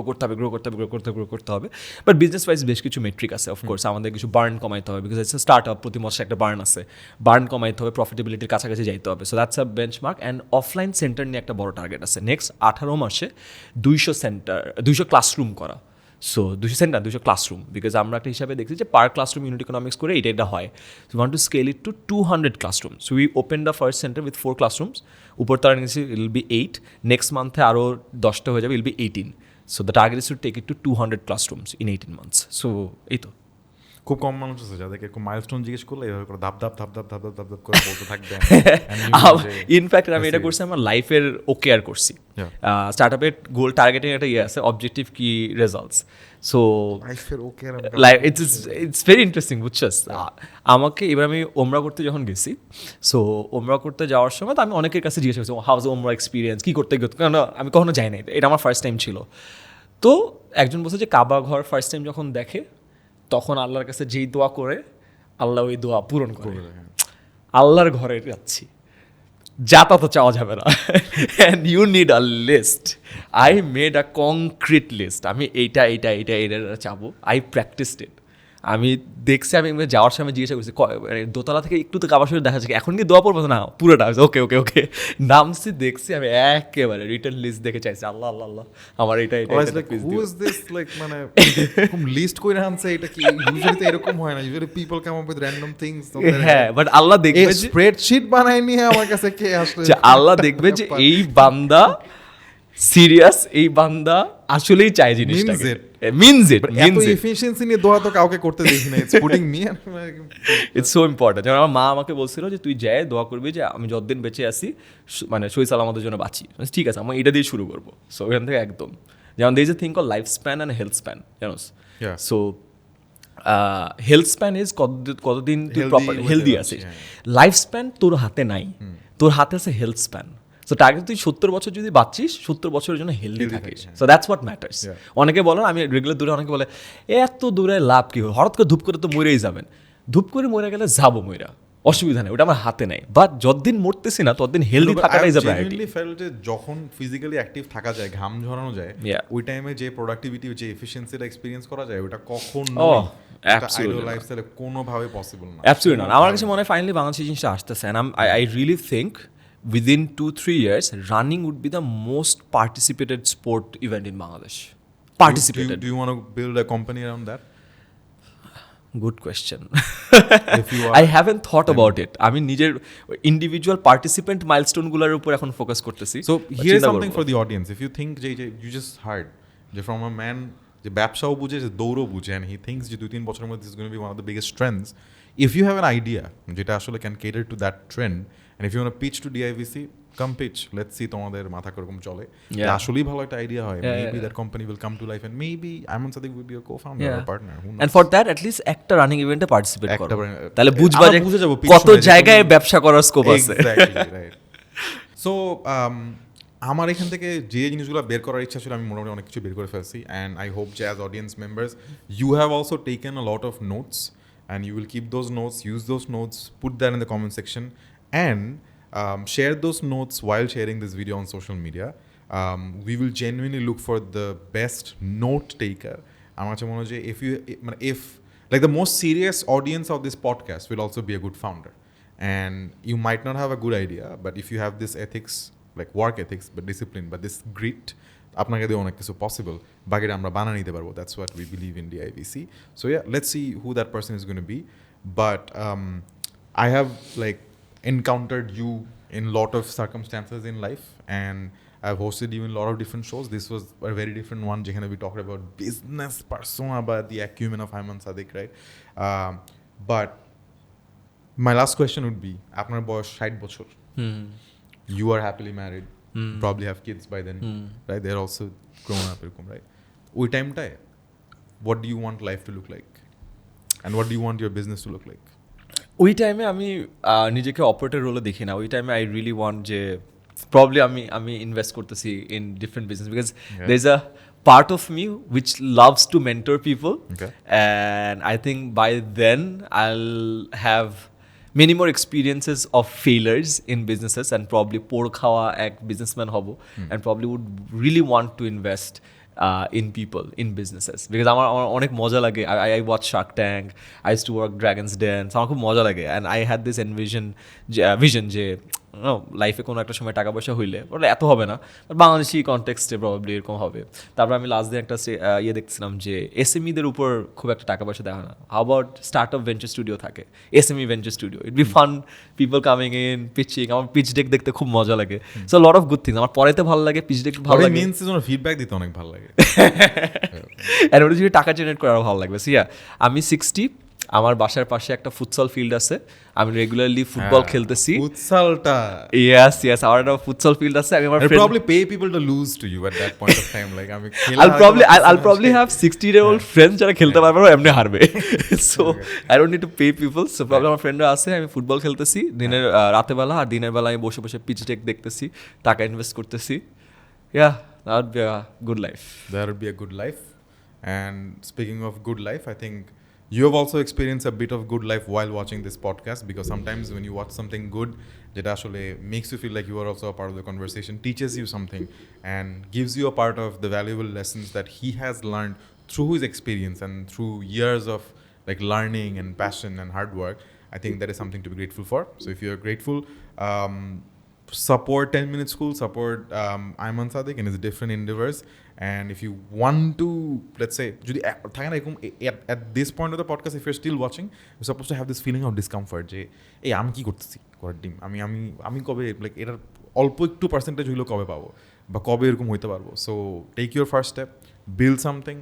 করতে হবে বাট বিজনেস ওয়াইজ বেশ কিছু মেট্রিক আছে অফকোর্স আমাদের কিছু বার্ন কমাইতে হবে বিকজ ইটস স্টার্ট আপ প্রতি মাসে একটা বার্ন আছে বার্ন কমাইতে হবে প্রফিটেবিলিটির কাছাকাছি যাইতে হবে so that's a benchmark and offline centre নিয়ে একটা বড় টার্গেট আছে নেক্সট 18 মাসে 200 ক্লাসরুম করা সো 200 ক্লাসরুম বিকজ আমরা একটা হিসাবে দেখছি যে পার ক্লাসরুম ইউনিট ইকোনমিক্স করে এটা হয় so want to scale it to 200 classroom so we open the first centre with 4 classrooms উপর তার নিচে ইল বি 8 নেক্সট মান্থে আরও 10টা হয়ে যাবে I'll be 18 so the target is to take it to 200 classrooms in 18 months so এই তো খুব কম মানুষ আছে যাদেরকে এরকম মাইলস্টোন জিজ্ঞেস করলে এভাবে করে ধাপ ধাপ ধাপ ধাপ ধাপ ধাপ ধাপ ধাপ করে বলতে থাকবে ইনফ্যাক্ট আমি এটা করছি আমার লাইফের ওকে আর করছি স্টার্ট আপের গোল টার্গেটিং একটা ইয়ে আছে অবজেক্টিভ কি results so it's very interesting বুঝছস আমাকে এবার আমি ওমরা করতে যখন গেছি সো ওমরা করতে যাওয়ার সময় তো আমি অনেকের কাছে জিজ্ঞেস করছি হাউজ ওমরা এক্সপিরিয়েন্স কী করতে গেত কারণ আমি কখনো যাই না এটা আমার ফার্স্ট টাইম ছিল তো একজন বলছে যে কাবা ঘর ফার্স্ট টাইম যখন দেখে তখন আল্লাহর কাছে যেই দোয়া করে আল্লাহ ওই দোয়া পূরণ করে আল্লাহর ঘরে যাচ্ছি যাতা তো চাওয়া যাবে না and you need a list I made a concrete list আমি এইটা চাবো আই প্র্যাকটিসড ইট আমি দেখছি আমি যাওয়ার সময় জিজ্ঞাসা করছি দোতলা থেকে একটু তো কাবার সময় দেখা যাচ্ছে এখন কি দোয়া পড়বো না পুরোটা ওকে ওকে ওকে নামছি দেখছি আমি একেবারে রিটার্ন লিস্ট দেখে চাইছি আল্লাহ আল্লাহ আল্লাহ আমার এটা মানে লিস্ট করে আনছে এটা কি ইউজুয়ালি তো এরকম হয় না usually people come up with random things হ্যাঁ বাট আল্লাহ দেখবে যে স্প্রেডশিট বানায় নিয়ে আমার কাছে কে আসলে আল্লাহ দেখবে যে এই বান্দা সিরিয়াস এই বান্দা আসলেই চায় জিনিসটাকে means it এফিশিয়েন্সি নিয়ে দোয়া তো কাউকে করতে দেখি না it's putting me it's so important যেমন আমার মা আমাকে বলছিল যে তুই যায় দোয়া করবি যে আমি যতদিন বেঁচে আসি মানে সহি সালামতের জন্য বাঁচি ঠিক আছে আমি এটা দিয়ে শুরু করবো সো ওখান থেকে একদম যেমন there is a thing call life span and health span জানোস Yeah. So health span is কতদিন তুই Healthy প্রপার হতে হেলদি পারছিস, আছিস, হ্যাঁ। লাইফ স্প্যান তোর হাতে নাই, তোর হাতে আছে হেলথ স্প্যান। সো টার্গেট তুই 70 বছর যদি বাঁচিস 70 বছরের জন্য হেলদি Healthy থাকিস, থাকিস, হ্যাঁ। So that's what matters. Yeah. অনেকে বলে আমি রেগুলার দূরে, অনেকে বলে এত দূরে লাভ কি হয়, হঠাৎ করে ধূপ করে তো মরেই যাবেন। ধূপ করে মরে গেলে যাবো মইরা, অসুবিধা নেই, ওটা আমার হাতে নাই, বাট যতদিন মরতেছি না ততদিন হেলদি থাকাটাই যে প্রায়োরিটি। genuinely felt যে যখন ফিজিক্যালি অ্যাক্টিভ থাকা যায়, ঘাম ঝরানো যায়, Yeah. ওই টাইমে যে প্রোডাক্টিভিটি, যে এফিসিয়েন্সিটা এক্সপেরিয়েন্স করা যায়, ওটা কখনো Oh, absolutely আইডল not. লাইফস্টাইলে কোনোভাবে পসিবল না। Absolutely not. আমার কাছে মনে হয় ফাইনালি বাংলাদেশি জিনিসটা আসতেছে, and I really think within 2-3 years running would be the most participated sport event in Bangladesh. Participated. Do you want to build a company around that? Good question. If you are, I haven't thought about it. আমি নিজের individual participant মাইলস্টোনগুলোর উপর এখন focus করতেছি। So But here's চিন্তা something করবো। for the audience. If you think যে you just heard যে from a man যে ব্যবসাও বুঝে, যে দৌড়ও বুঝে, and he thinks যে 2-3 বছরের মধ্যে is going to be one of the biggest trends. If you have an idea যেটা আসলে can cater to that trend, and if you want to pitch to DIVC, come pitch. Let's see তোমাদের মাথা কিরকম চলে। Yeah. আসলেই ভালো একটা idea হয়, Yeah, maybe yeah. that company will come to life, and maybe Ayman Sadiq will be a co-founder or Yeah. partner. Who knows? And for that at least একটা running ইভেন্টে পার্টিসিপেট করো, একটা তাহলে বুঝবা আমরা যে বুঝে যাবো, pitch কত শুনে যে জায়গায় তুমি- ব্যবসা করার স্কোপ আছে। Exactly, right. So, আমার এখান থেকে যে জিনিসগুলো বের করার ইচ্ছা ছিল, আমি মোটামুটি অনেক কিছু বের করে ফেলছি, অ্যান্ড আই হোপ যে as audience members you have also taken a lot of notes, and you will keep those notes, use those notes, put that in the comment section, and share those notes while sharing this video on social media. We will genuinely look for the best note taker. আমার কাছে মনে হয় যে if like the most serious audience of this podcast will also be a good founder, and you might not have a good idea, but if you have this ethics, like work ethics, but discipline, but this grit, আপনাকে দিয়ে অনেক কিছু possible, বাকিটা আমরা বানিয়ে নিতে পারবো। That's what we believe in DIVC. So yeah, let's see who that person is going to be. But I have like encountered you in lot of circumstances in life, and I've hosted you in a lot of different shows. This was a very different one. Jekhane we talked about business persona, but the acumen of Ayman Sadiq, right? But my last question would be, আপনার বয়স 60 বছর, you are happily married, probably have kids by then, right? They're also grown up, right? ওই টাইমটায় what do you want life to look like, and what do you want your business to look like? ওই টাইমে আমি নিজেকে operator রোলে দেখি না। ওই টাইমে আই রিয়েলি ওয়ান্ট যে প্রবলি আমি ইনভেস্ট করতেছি in different business, because there is a part of me which loves to mentor people, Okay. And I think by then I'll have many more experiences of failures in businesses, and probably পোড় খাওয়া এক businessman হব, and probably would really want to invest in people, in businesses, because আমার অনেক মজা লাগে। I watch Shark Tank, I used to work Dragon's Den, আমার খুব মজা লাগে, and I had this vision যে লাইফে কোনো একটা সময় টাকা পয়সা হইলে ওটা এত হবে না, বাট বাংলাদেশি কনটেক্সটে প্রবাবলি এরকম হবে। তারপর আমি লাস্ট দিন একটা ইয়ে দেখছিলাম যে এসএমইদের উপর খুব একটা টাকা পয়সা দেখা না। How about start up venture studio থাকে, SME venture studio, it be fun, people coming in, pitching. আমার পিচ ডেক দেখতে খুব মজা লাগে। So lot of good things, আমার পড়াইতে ভালো লাগে, পিচ ডেক ভালো লাগে, মেন সিজনের ফিডব্যাক দিতে অনেক ভালো লাগে। অ্যান্ড ওটা যদি টাকা জেনারেট করে আরও ভালো লাগবে। সিয়া আমি 60, আমার বাসার পাশে একটা ফুটসল ফিল্ড আছে, আমি রেগুলারলি ফুটবল খেলতেছি। ফুটসালটা ইয়েস আমার একটা ফুটসল ফিল্ড আছে। আমি আমার I'll friend- probably pay people to lose to you at that point of time. Like আমি খেলা I'll probably have 60-year-old friends যারা খেলতে পারবে না, এমনি হারবে। So I don't need to pay people. So problem আমার ফ্রেন্ডরা আছে, আমি ফুটবল খেলতেছি দিনের রাতের বেলা, আর দিনের বেলা আমি বসে বসে পিচ টেক দেখতেছি, টাকা ইনভেস্ট করতেছি। Yeah that would be a good life. that would be a good life. And speaking of good life, I think you have also experienced a bit of good life while watching this podcast, because sometimes when you watch something good, যেটা আসলে makes you feel like you are also a part of the conversation, teaches you something, and gives you a part of the valuable lessons that he has learned through his experience and through years of like learning and passion and hard work. I think that is something to be grateful for. So if you're grateful, support 10 Minute School, support Ayman Sadiq in his different endeavors. And if you want to, let's say, যদি থাকে না এরকম at this point of the podcast, if you're still watching, you're supposed to have this feeling of discomfort যে এই আমি কি করতেছি করার ডিম, আমি কবে লাইক এটার অল্প একটু পার্সেন্টেজ হইলেও কবে পাবো, বা কবে এরকম হইতে পারবো। So take your first step, build something,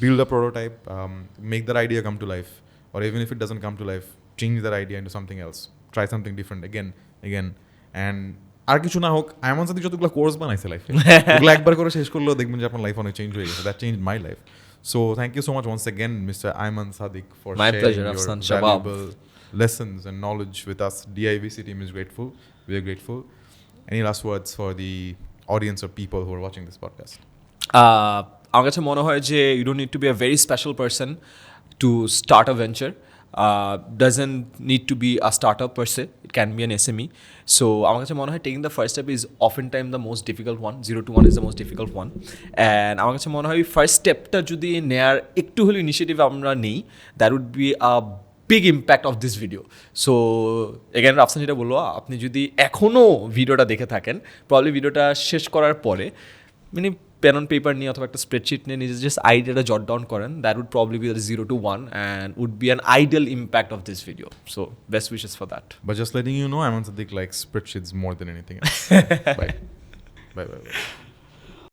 build a prototype, make that idea come to life, or even if it doesn't come to life, change that idea into something else, try something different again, and আর কিছু না হোক আয়মান সাদিক যতগুলো course বানাইছে লাইফে ওগুলো একবার করে শেষ করলেও দেখবেন যে আপনার লাইফ অনেক চেঞ্জ হয়ে গেছে that change my life so thank you so much once again mister Ayman Sadiq for My sharing pleasure, your Afsan Shabab. valuable lessons and knowledge with us. DIVC team is grateful. We are grateful. Any last words for the audience or people who are watching this podcast? আমার কাছে মনে হয় যে you don't need to be a very special person to start a venture doesn't need to be a start up per se it can be an SME so আমার কাছে মনে হয় taking the first step is often time the most difficult one 0 to 1 is the most difficult one and আমার কাছে মনে হয় first স্টেপটা যদি নেয়ার একটু হলেও ইনিশিয়েটিভ আমরা নিই that would be a big impact of this video so again Rafsan যেটা বললো আপনি যদি এখনও ভিডিওটা দেখে থাকেন প্রবলি ভিডিওটা শেষ করার পরে মানে পেন অন পেপার নিয়ে অথবা একটা স্প্রেডশিট নিয়ে নিজের জাস্ট আইডিয়াটা জট ডাউন করেন that would probably be 0 to 1 and would be an ideal impact of this video so best wishes for that But just letting you know, Ayman Sadiq likes spreadsheets more than anything else. Bye. Bye.